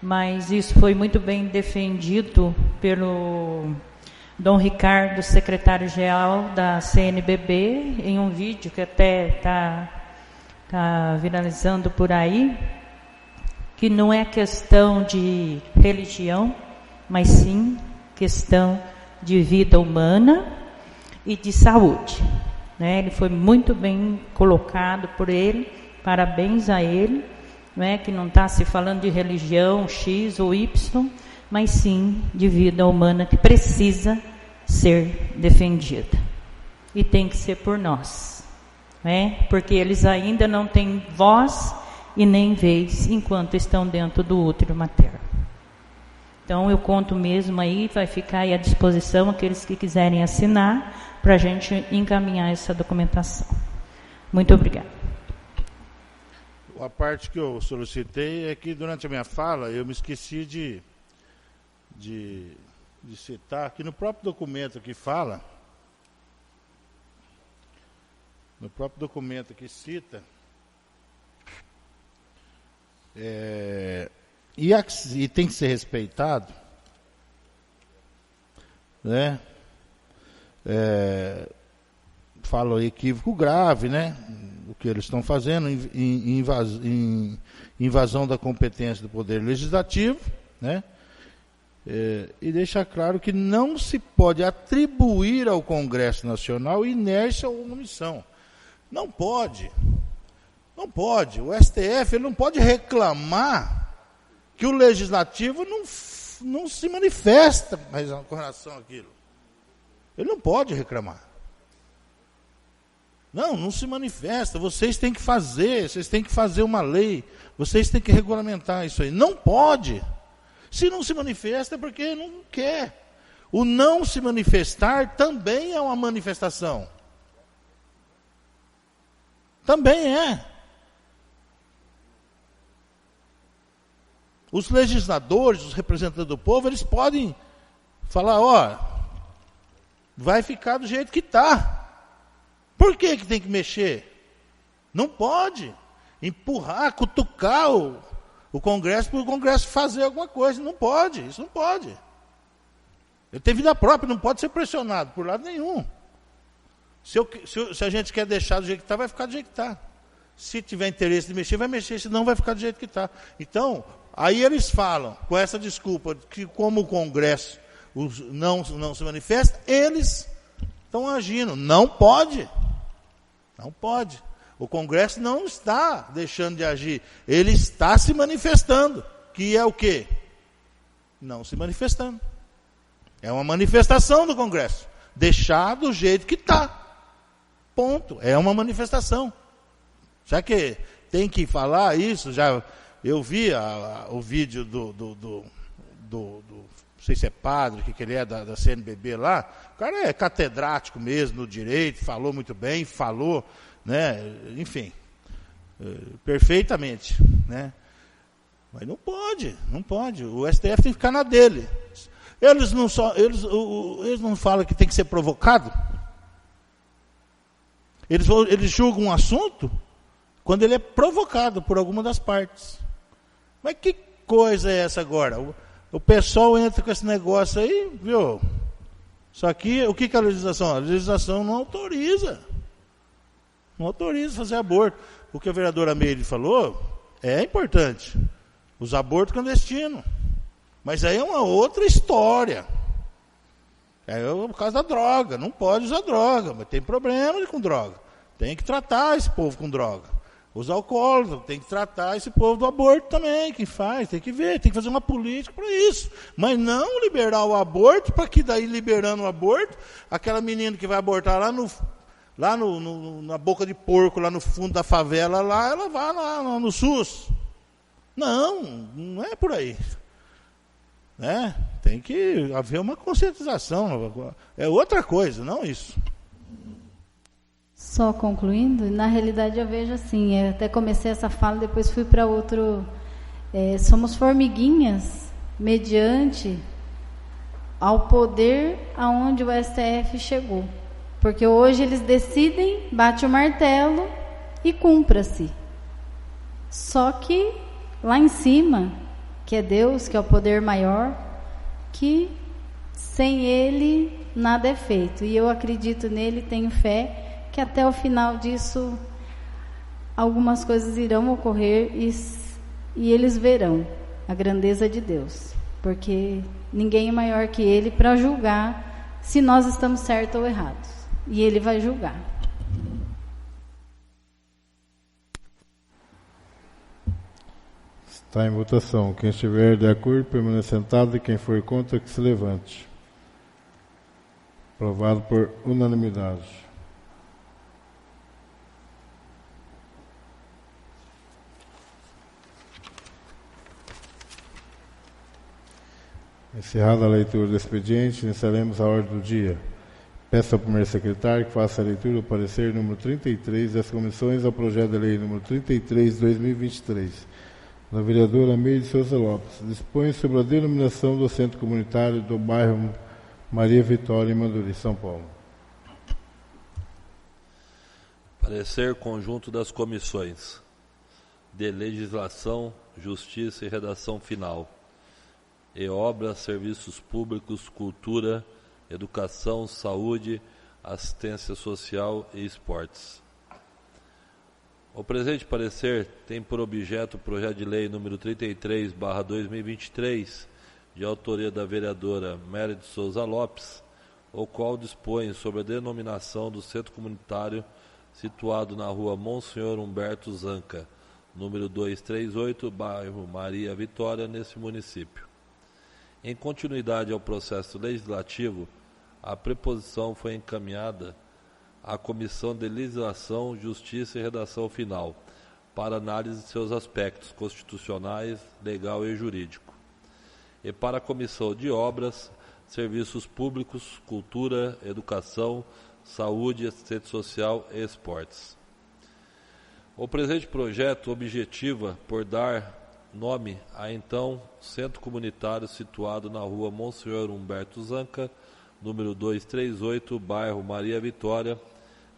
Mas isso foi muito bem defendido pelo Dom Ricardo, secretário-geral da CNBB, em um vídeo que até está viralizando por aí, que não é questão de religião, mas sim questão de vida humana e de saúde, né? Ele foi muito bem colocado por ele, parabéns a ele, né? Que não está se falando de religião X ou Y, mas sim de vida humana que precisa ser defendida. E tem que ser por nós, né? Porque eles ainda não têm voz e nem vez enquanto estão dentro do útero materno. Então eu conto mesmo aí, vai ficar aí à disposição aqueles que quiserem assinar para a gente encaminhar essa documentação. Muito obrigada. A parte que eu solicitei é que durante a minha fala eu me esqueci de citar que no próprio documento que fala, no próprio documento que cita, e tem que ser respeitado, né? Fala o equívoco grave, né? O que eles estão fazendo, invasão da competência do Poder Legislativo, né? E deixa claro que não se pode atribuir ao Congresso Nacional inércia ou omissão. Não pode. Não pode. O STF ele não pode reclamar que o Legislativo não se manifesta com relação àquilo. Ele não pode reclamar. Não se manifesta. Vocês têm que fazer uma lei. Vocês têm que regulamentar isso aí. Não pode. Se não se manifesta é porque não quer. O não se manifestar também é uma manifestação. Também é. Os legisladores, os representantes do povo, eles podem falar, vai ficar do jeito que está. Por que tem que mexer? Não pode. Empurrar, cutucar o Congresso para o Congresso fazer alguma coisa. Não pode, isso não pode. Ele tem vida própria, não pode ser pressionado por lado nenhum. Se a gente quer deixar do jeito que está, vai ficar do jeito que está. Se tiver interesse de mexer, vai mexer, senão vai ficar do jeito que está. Então, aí eles falam, com essa desculpa, que como o Congresso não se manifesta, eles estão agindo. Não pode. Não pode. O Congresso não está deixando de agir. Ele está se manifestando. Que é o quê? Não se manifestando. É uma manifestação do Congresso. Deixar do jeito que está. Ponto. É uma manifestação. Já que tem que falar isso, já eu vi o vídeo do sei se é padre, o que ele é, da CNBB lá, o cara é catedrático mesmo no direito, falou muito bem, né, enfim, perfeitamente, né? Mas não pode, o STF tem que ficar na dele. Eles não falam que tem que ser provocado? Eles julgam um assunto quando ele é provocado por alguma das partes. Mas que coisa é essa agora? O pessoal entra com esse negócio aí, viu? Só que, o que é a legislação? A legislação não autoriza. Não autoriza fazer aborto. O que a vereadora Meire falou é importante. Os abortos clandestinos. Mas aí é uma outra história. É por causa da droga. Não pode usar droga, mas tem problema com droga. Tem que tratar esse povo com droga. Os alcoólatras, tem que tratar esse povo do aborto também. Quem faz, tem que ver, tem que fazer uma política para isso. Mas não liberar o aborto, para que daí, liberando o aborto, aquela menina que vai abortar na boca de porco, lá no fundo da favela, lá, ela vai lá no SUS. Não é por aí. Né? Tem que haver uma conscientização. É outra coisa, não isso. Só concluindo, na realidade eu vejo assim, eu até comecei essa fala, depois fui para outro, somos formiguinhas mediante ao poder aonde o STF chegou. Porque hoje eles decidem, bate o martelo e cumpra-se. Só que lá em cima, que é Deus, que é o poder maior, que sem Ele nada é feito. E eu acredito nele, tenho fé, que até o final disso algumas coisas irão ocorrer e eles verão a grandeza de Deus. Porque ninguém é maior que Ele para julgar se nós estamos certos ou errados. E Ele vai julgar. Está em votação. Quem estiver de acordo, permaneça sentado, e quem for contra, que se levante. Aprovado por unanimidade. Encerrada a leitura do expediente, iniciaremos a ordem do dia. Peço ao primeiro secretário que faça a leitura do parecer número 33 das comissões ao projeto de lei número 33 de 2023. Da vereadora Meire de Souza Lopes. Dispõe sobre a denominação do centro comunitário do bairro Maria Vitória, em Manduri, São Paulo. Parecer conjunto das comissões de Legislação, Justiça e Redação Final. E obras, serviços públicos, cultura, educação, saúde, assistência social e esportes. O presente parecer tem por objeto o projeto de lei número 33/2023, de autoria da vereadora Meire de Souza Lopes, o qual dispõe sobre a denominação do centro comunitário situado na rua Monsenhor Humberto Zanca, número 238, bairro Maria Vitória, nesse município. Em continuidade ao processo legislativo, a preposição foi encaminhada à Comissão de Legislação, Justiça e Redação Final, para análise de seus aspectos constitucionais, legal e jurídico. E para a Comissão de Obras, Serviços Públicos, Cultura, Educação, Saúde, Assistência Social e Esportes. O presente projeto objetiva por dar nome a então centro comunitário situado na rua Monsenhor Humberto Zanca, número 238, bairro Maria Vitória,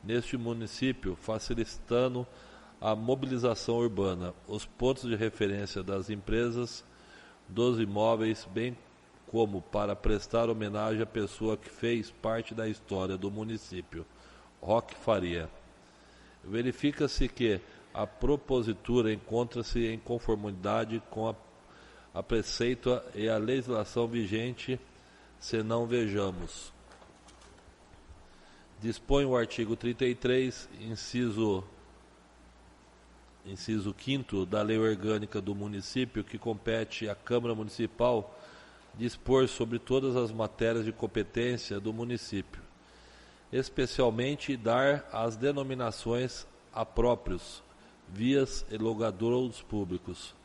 neste município, facilitando a mobilização urbana, os pontos de referência das empresas, dos imóveis, bem como para prestar homenagem à pessoa que fez parte da história do município, Roque Faria. Verifica-se que a propositura encontra-se em conformidade com a preceito e a legislação vigente, se não vejamos. Dispõe o artigo 33, inciso 5º da Lei Orgânica do Município, que compete à Câmara Municipal dispor sobre todas as matérias de competência do município, especialmente dar as denominações a próprios, vias e logadouros públicos,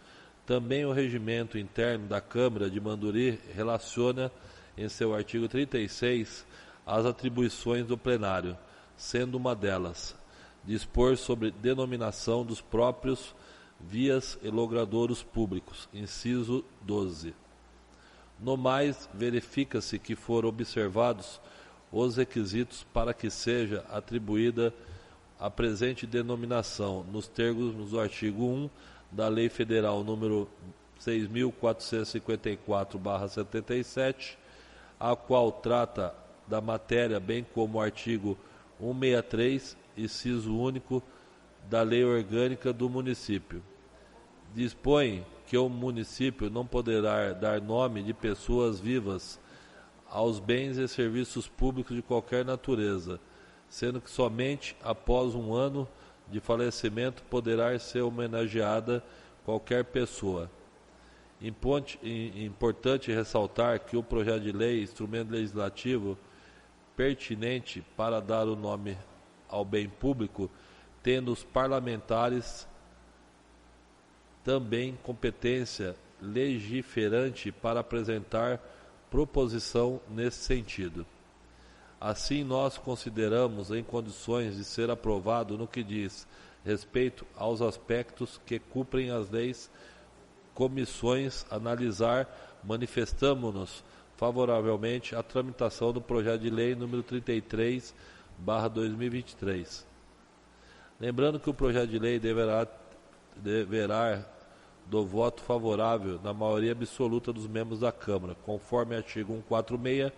Também o regimento interno da Câmara de Manduri relaciona, em seu artigo 36, as atribuições do plenário, sendo uma delas dispor sobre denominação dos próprios vias e logradouros públicos, inciso 12. No mais, verifica-se que foram observados os requisitos para que seja atribuída a presente denominação, nos termos do artigo 1 da Lei Federal número 6.454/77, a qual trata da matéria, bem como o artigo 163, inciso único, da Lei Orgânica do Município. Dispõe que o município não poderá dar nome de pessoas vivas aos bens e serviços públicos de qualquer natureza, sendo que somente após 1 ano de falecimento poderá ser homenageada qualquer pessoa. Importante ressaltar que o projeto de lei, instrumento legislativo pertinente para dar o nome ao bem público, tendo os parlamentares também competência legiferante para apresentar proposição nesse sentido. Assim, nós consideramos em condições de ser aprovado no que diz respeito aos aspectos que cumprem as leis, comissões analisar, manifestamo-nos favoravelmente à tramitação do projeto de lei número 33/2023. Lembrando que o projeto de lei deverá do voto favorável na maioria absoluta dos membros da Câmara, conforme artigo 146,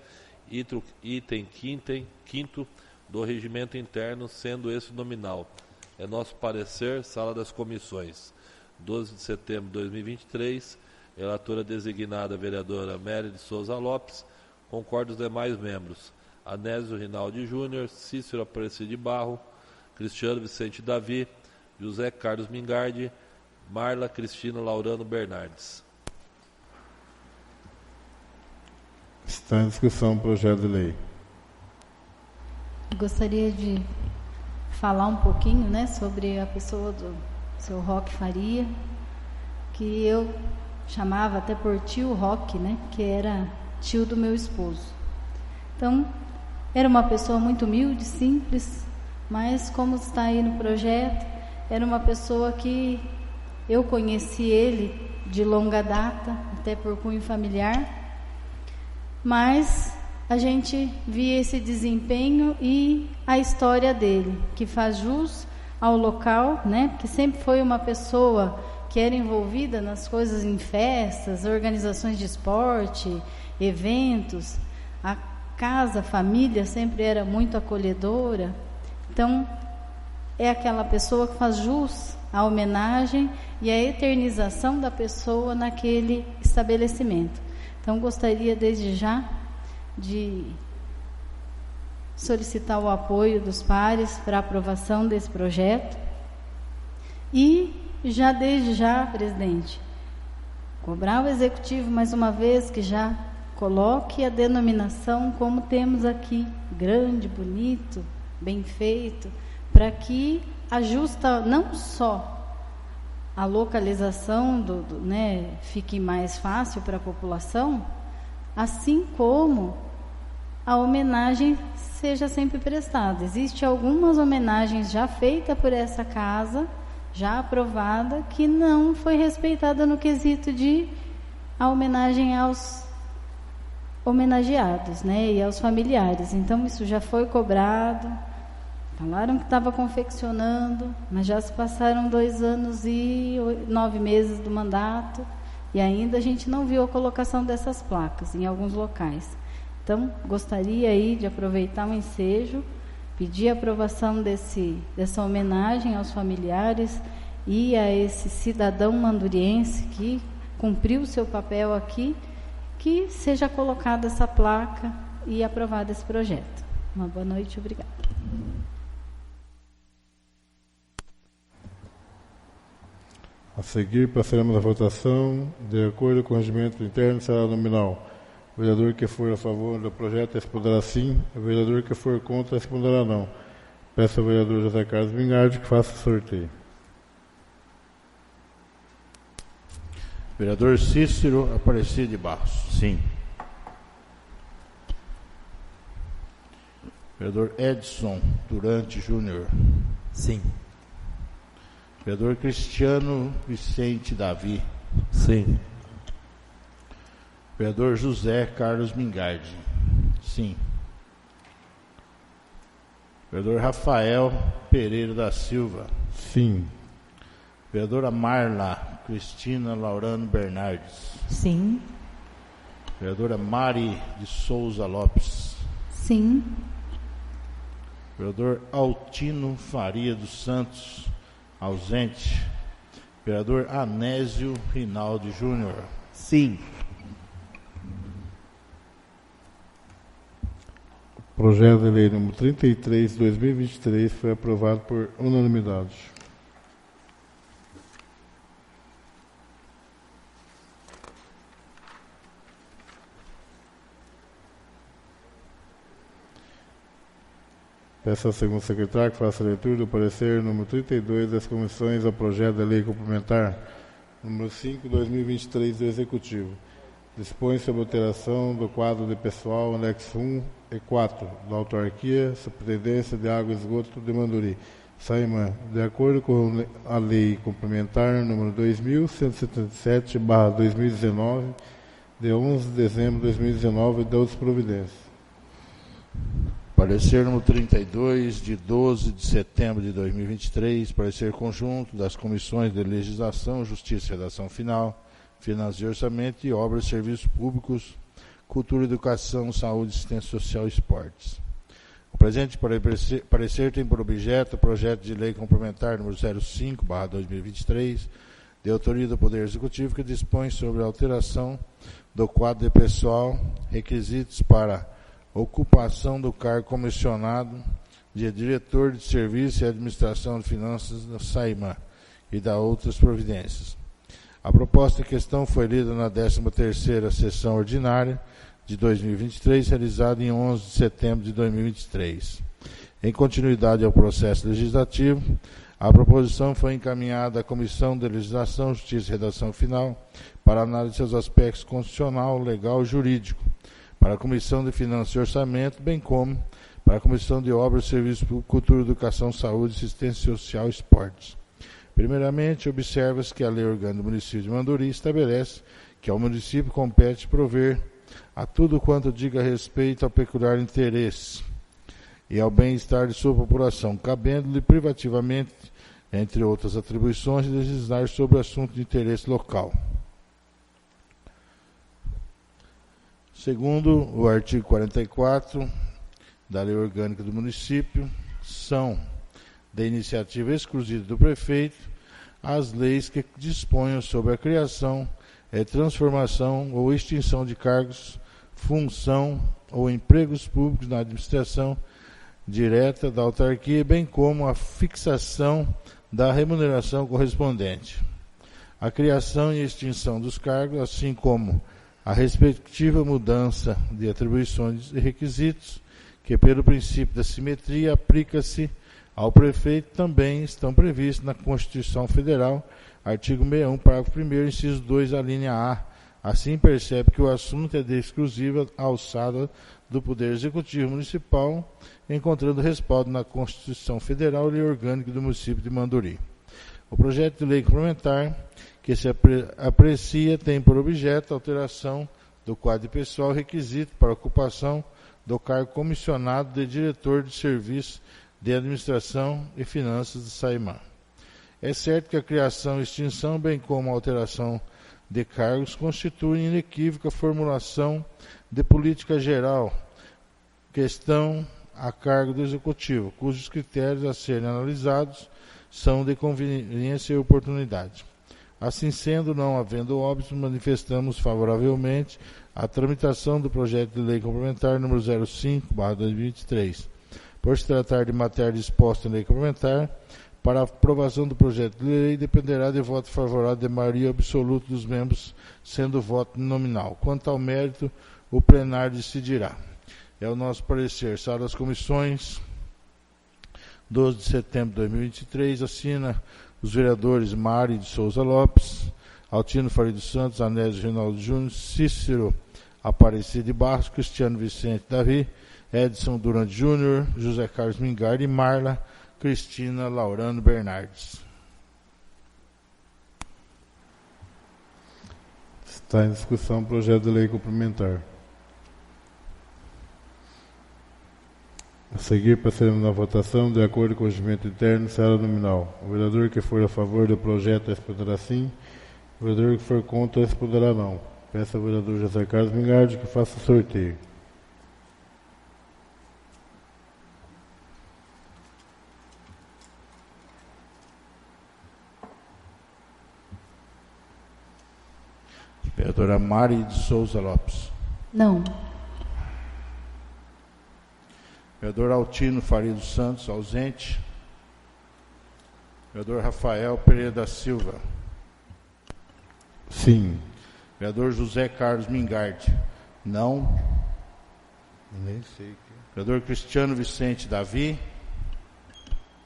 item 5º do regimento interno, sendo esse nominal. É nosso parecer, Sala das Comissões, 12 de setembro de 2023, relatora designada vereadora Méria de Souza Lopes, concordo os demais membros, Anésio Rinaldi Júnior, Cícero Aparecido de Barro, Cristiano Vicente Davi, José Carlos Mingardi, Marla Cristina Laurano Bernardes. Está em discussão o projeto de lei. Gostaria de falar um pouquinho, né, sobre a pessoa do seu Roque Faria, que eu chamava até por tio Roque, né, que era tio do meu esposo. Então, era uma pessoa muito humilde, simples, mas como está aí no projeto, era uma pessoa que eu conheci ele de longa data, até por cunho familiar, mas a gente via esse desempenho e a história dele, que faz jus ao local, né? Porque sempre foi uma pessoa que era envolvida nas coisas em festas, organizações de esporte, eventos. A casa, a família sempre era muito acolhedora. Então, é aquela pessoa que faz jus à homenagem e à eternização da pessoa naquele estabelecimento. Então, gostaria desde já de solicitar o apoio dos pares para a aprovação desse projeto e já desde já, presidente, cobrar o executivo mais uma vez que já coloque a denominação como temos aqui, grande, bonito, bem feito, para que ajusta não só a localização né, fique mais fácil para a população, assim como a homenagem seja sempre prestada. Existem algumas homenagens já feitas por essa casa, já aprovada, que não foi respeitada no quesito de a homenagem aos homenageados, né, e aos familiares. Então, isso já foi cobrado. Falaram que estava confeccionando, mas já se passaram 2 anos e 9 meses do mandato e ainda a gente não viu a colocação dessas placas em alguns locais. Então, gostaria aí de aproveitar o ensejo, pedir a aprovação dessa homenagem aos familiares e a esse cidadão manduriense que cumpriu o seu papel aqui, que seja colocada essa placa e aprovado esse projeto. Uma boa noite, obrigada. A seguir, passaremos a votação. De acordo com o regimento interno, será nominal. O vereador que for a favor do projeto responderá sim. O vereador que for contra responderá não. Peço ao vereador José Carlos Mingardi que faça o sorteio. Vereador Cícero Aparecido de Barros. Sim. Vereador Edson Durante Júnior. Sim. Vereador Cristiano Vicente Davi. Sim. Vereador José Carlos Mingardi. Sim. Vereador Rafael Pereira da Silva. Sim. Vereadora Marla Cristina Laurano Bernardes. Sim. Vereadora Mari de Souza Lopes. Sim. Vereador Altino Faria dos Santos, ausente. Vereador Anésio Rinaldi Júnior. Sim. O projeto de lei número 33, 2023 foi aprovado por unanimidade. Peço ao segundo secretário que faça a leitura do parecer número 32 das comissões ao projeto de lei complementar número 5, 2023 do Executivo. Dispõe sobre alteração do quadro de pessoal, anexo 1 e 4, da autarquia, Superintendência de Água e Esgoto de Manduri, Saimã, de acordo com a lei complementar número 2177/2019, de 11 de dezembro de 2019, e outras providências. Parecer número 32, de 12 de setembro de 2023, parecer conjunto das comissões de Legislação, Justiça e Redação Final, Finanças e Orçamento e Obras e Serviços Públicos, Cultura, Educação, Saúde, Assistência Social e Esportes. O presente parecer tem por objeto o projeto de lei complementar número 05/2023, de autoria do Poder Executivo, que dispõe sobre a alteração do quadro de pessoal, requisitos para ocupação do cargo comissionado de diretor de serviço e administração de finanças da Saimã e da outras providências. A proposta em questão foi lida na 13ª sessão ordinária de 2023, realizada em 11 de setembro de 2023. Em continuidade ao processo legislativo, a proposição foi encaminhada à Comissão de Legislação, Justiça e Redação Final para análise de seus aspectos constitucional, legal e jurídico, para a Comissão de Finanças e Orçamento, bem como para a Comissão de Obras, Serviços Públicos, Cultura, Educação, Saúde, Assistência Social e Esportes. Primeiramente, observa-se que a Lei Orgânica do Município de Manduri estabelece que ao município compete prover a tudo quanto diga respeito ao peculiar interesse e ao bem-estar de sua população, cabendo-lhe privativamente, entre outras atribuições, legislar sobre assunto de interesse local. Segundo o artigo 44 da Lei Orgânica do Município, são de iniciativa exclusiva do prefeito as leis que disponham sobre a criação, transformação ou extinção de cargos, função ou empregos públicos na administração direta da autarquia, bem como a fixação da remuneração correspondente. A criação e extinção dos cargos, assim como a respectiva mudança de atribuições e requisitos, que pelo princípio da simetria aplica-se ao prefeito, também estão previstos na Constituição Federal, artigo 61, parágrafo 1º, inciso 2, a linha A. Assim percebe que o assunto é de exclusiva alçada do Poder Executivo Municipal, encontrando respaldo na Constituição Federal e Lei Orgânica do Município de Manduri. O projeto de lei complementar que se aprecia tem por objeto a alteração do quadro de pessoal requisito para ocupação do cargo comissionado de diretor de serviço de administração e finanças de Saimã. É certo que a criação e extinção, bem como a alteração de cargos, constituem inequívoca formulação de política geral, questão a cargo do Executivo, cujos critérios a serem analisados são de conveniência e oportunidade. Assim sendo, não havendo óbitos, manifestamos favoravelmente a tramitação do projeto de lei complementar número 05/2023. Por se tratar de matéria disposta em lei complementar, para a aprovação do projeto de lei dependerá de voto favorável de maioria absoluta dos membros, sendo voto nominal. Quanto ao mérito, o plenário decidirá. É o nosso parecer. Sala das Comissões, 12 de setembro de 2023, assina os vereadores Mari de Souza Lopes, Altino Faria dos Santos, Anésio Reinaldo Júnior, Cícero Aparecido de Barros, Cristiano Vicente Davi, Edson Durante Júnior, José Carlos Mingardi e Marla Cristina Laurano Bernardes. Está em discussão o projeto de lei complementar. A seguir, passaremos na votação, de acordo com o regimento interno, sala nominal. O vereador que for a favor do projeto responderá sim, o vereador que for contra responderá não. Peço ao vereador José Carlos Mingardi que faça o sorteio. Vereadora Mari de Souza Lopes. Não. Vereador Altino Faria dos Santos, ausente. Vereador Rafael Pereira da Silva. Sim. Vereador José Carlos Mingardi. Não. Nem sei. Vereador Cristiano Vicente Davi.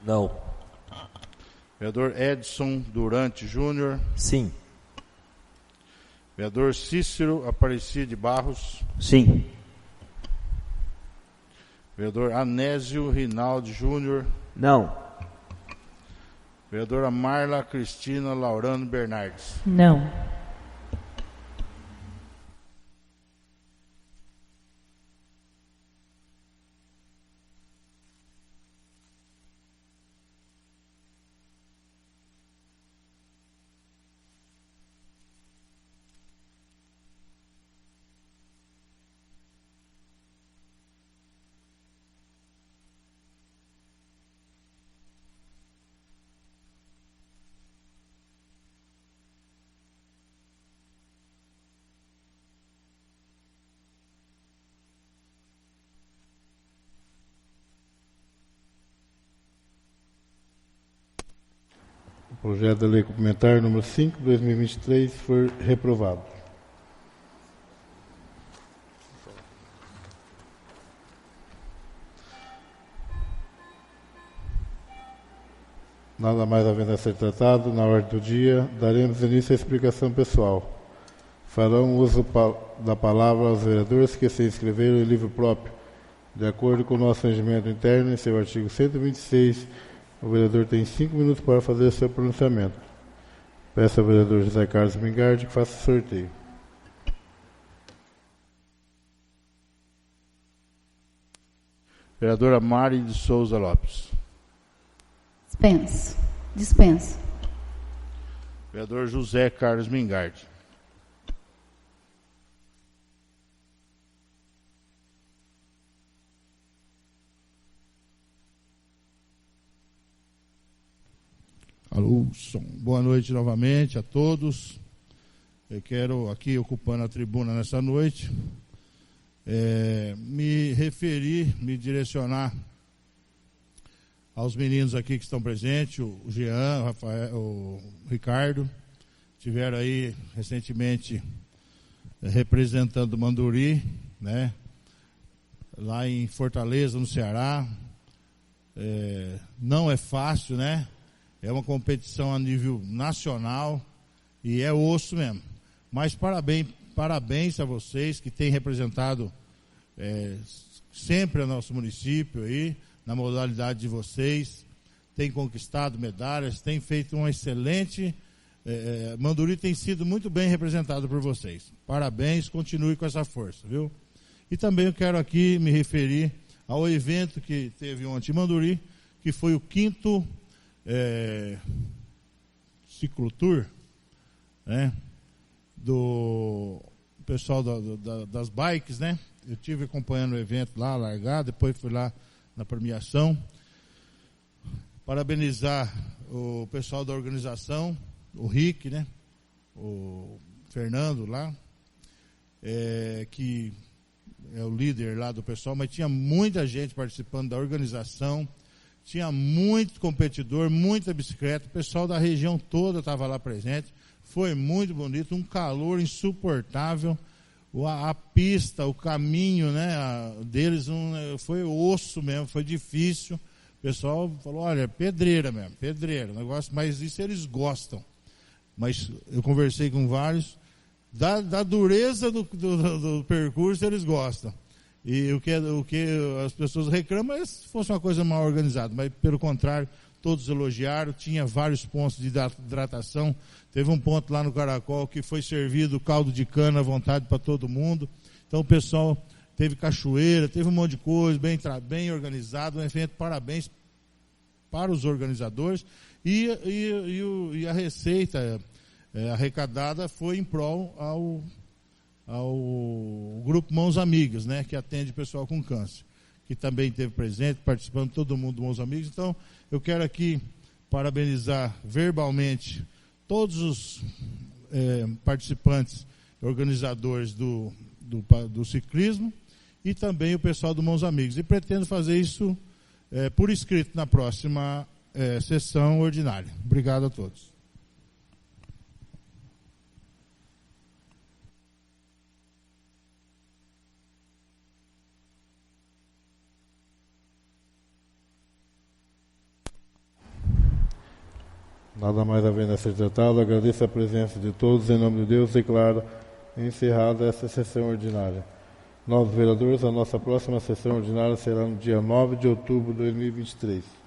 Não. Vereador Edson Durante Júnior. Sim. Vereador Cícero Aparecido de Barros. Sim. Vereador Anésio Rinaldi Júnior. Não. Vereadora Marla Cristina Laurano Bernardes. Não. O projeto de lei complementar número 5, 2023, foi reprovado. Nada mais havendo a ser tratado, na ordem do dia, daremos início à explicação pessoal. Farão uso da palavra aos vereadores que se inscreveram em livro próprio. De acordo com o nosso regimento interno, em seu artigo 126, o vereador tem 5 minutos para fazer seu pronunciamento. Peço ao vereador José Carlos Mingardi que faça o sorteio. Vereadora Mari de Souza Lopes. Dispenso. Vereador José Carlos Mingardi. Alô, som. Boa noite novamente a todos. Eu quero aqui, ocupando a tribuna nessa noite, me direcionar aos meninos aqui que estão presentes, o Jean, o Rafael, o Ricardo, estiveram aí recentemente representando o Manduri, né, lá em Fortaleza, no Ceará. Não é fácil, né? É uma competição a nível nacional e é osso mesmo. Mas parabéns a vocês que têm representado sempre o nosso município aí, na modalidade de vocês, têm conquistado medalhas, têm feito um excelente... Manduri tem sido muito bem representado por vocês. Parabéns, continue com essa força, viu? E também eu quero aqui me referir ao evento que teve ontem em Manduri, que foi o 5º ciclotour, né, do pessoal das bikes, né? Eu estive acompanhando o evento lá, largado, depois fui lá na premiação. Parabenizar o pessoal da organização, o Rick, né? O Fernando lá, que é o líder lá do pessoal, mas tinha muita gente participando da organização, tinha muito competidor, muita bicicleta, o pessoal da região toda estava lá presente, foi muito bonito, um calor insuportável, a pista, o caminho, né, deles foi osso mesmo, foi difícil, o pessoal falou, olha, pedreira mesmo, pedreira, negócio, mas isso eles gostam. mas eu conversei com vários, da dureza do percurso eles gostam. E o que as pessoas reclamam é se fosse uma coisa mal organizada, mas pelo contrário, todos elogiaram. Tinha vários pontos de hidratação. Teve um ponto lá no Caracol que foi servido caldo de cana à vontade para todo mundo. Então o pessoal teve cachoeira, teve um monte de coisa, bem organizado, um evento. Parabéns para os organizadores. E a receita arrecadada foi em prol ao grupo Mãos Amigas, né, que atende o pessoal com câncer, que também esteve presente, participando, todo mundo do Mãos Amigas. Então, eu quero aqui parabenizar verbalmente todos os participantes, organizadores do ciclismo, e também o pessoal do Mãos Amigas. E pretendo fazer isso por escrito na próxima sessão ordinária. Obrigado a todos. Nada mais havendo a ser tratado, agradeço a presença de todos. Em nome de Deus, declaro encerrada essa sessão ordinária. Novos vereadores, a nossa próxima sessão ordinária será no dia 9 de outubro de 2023.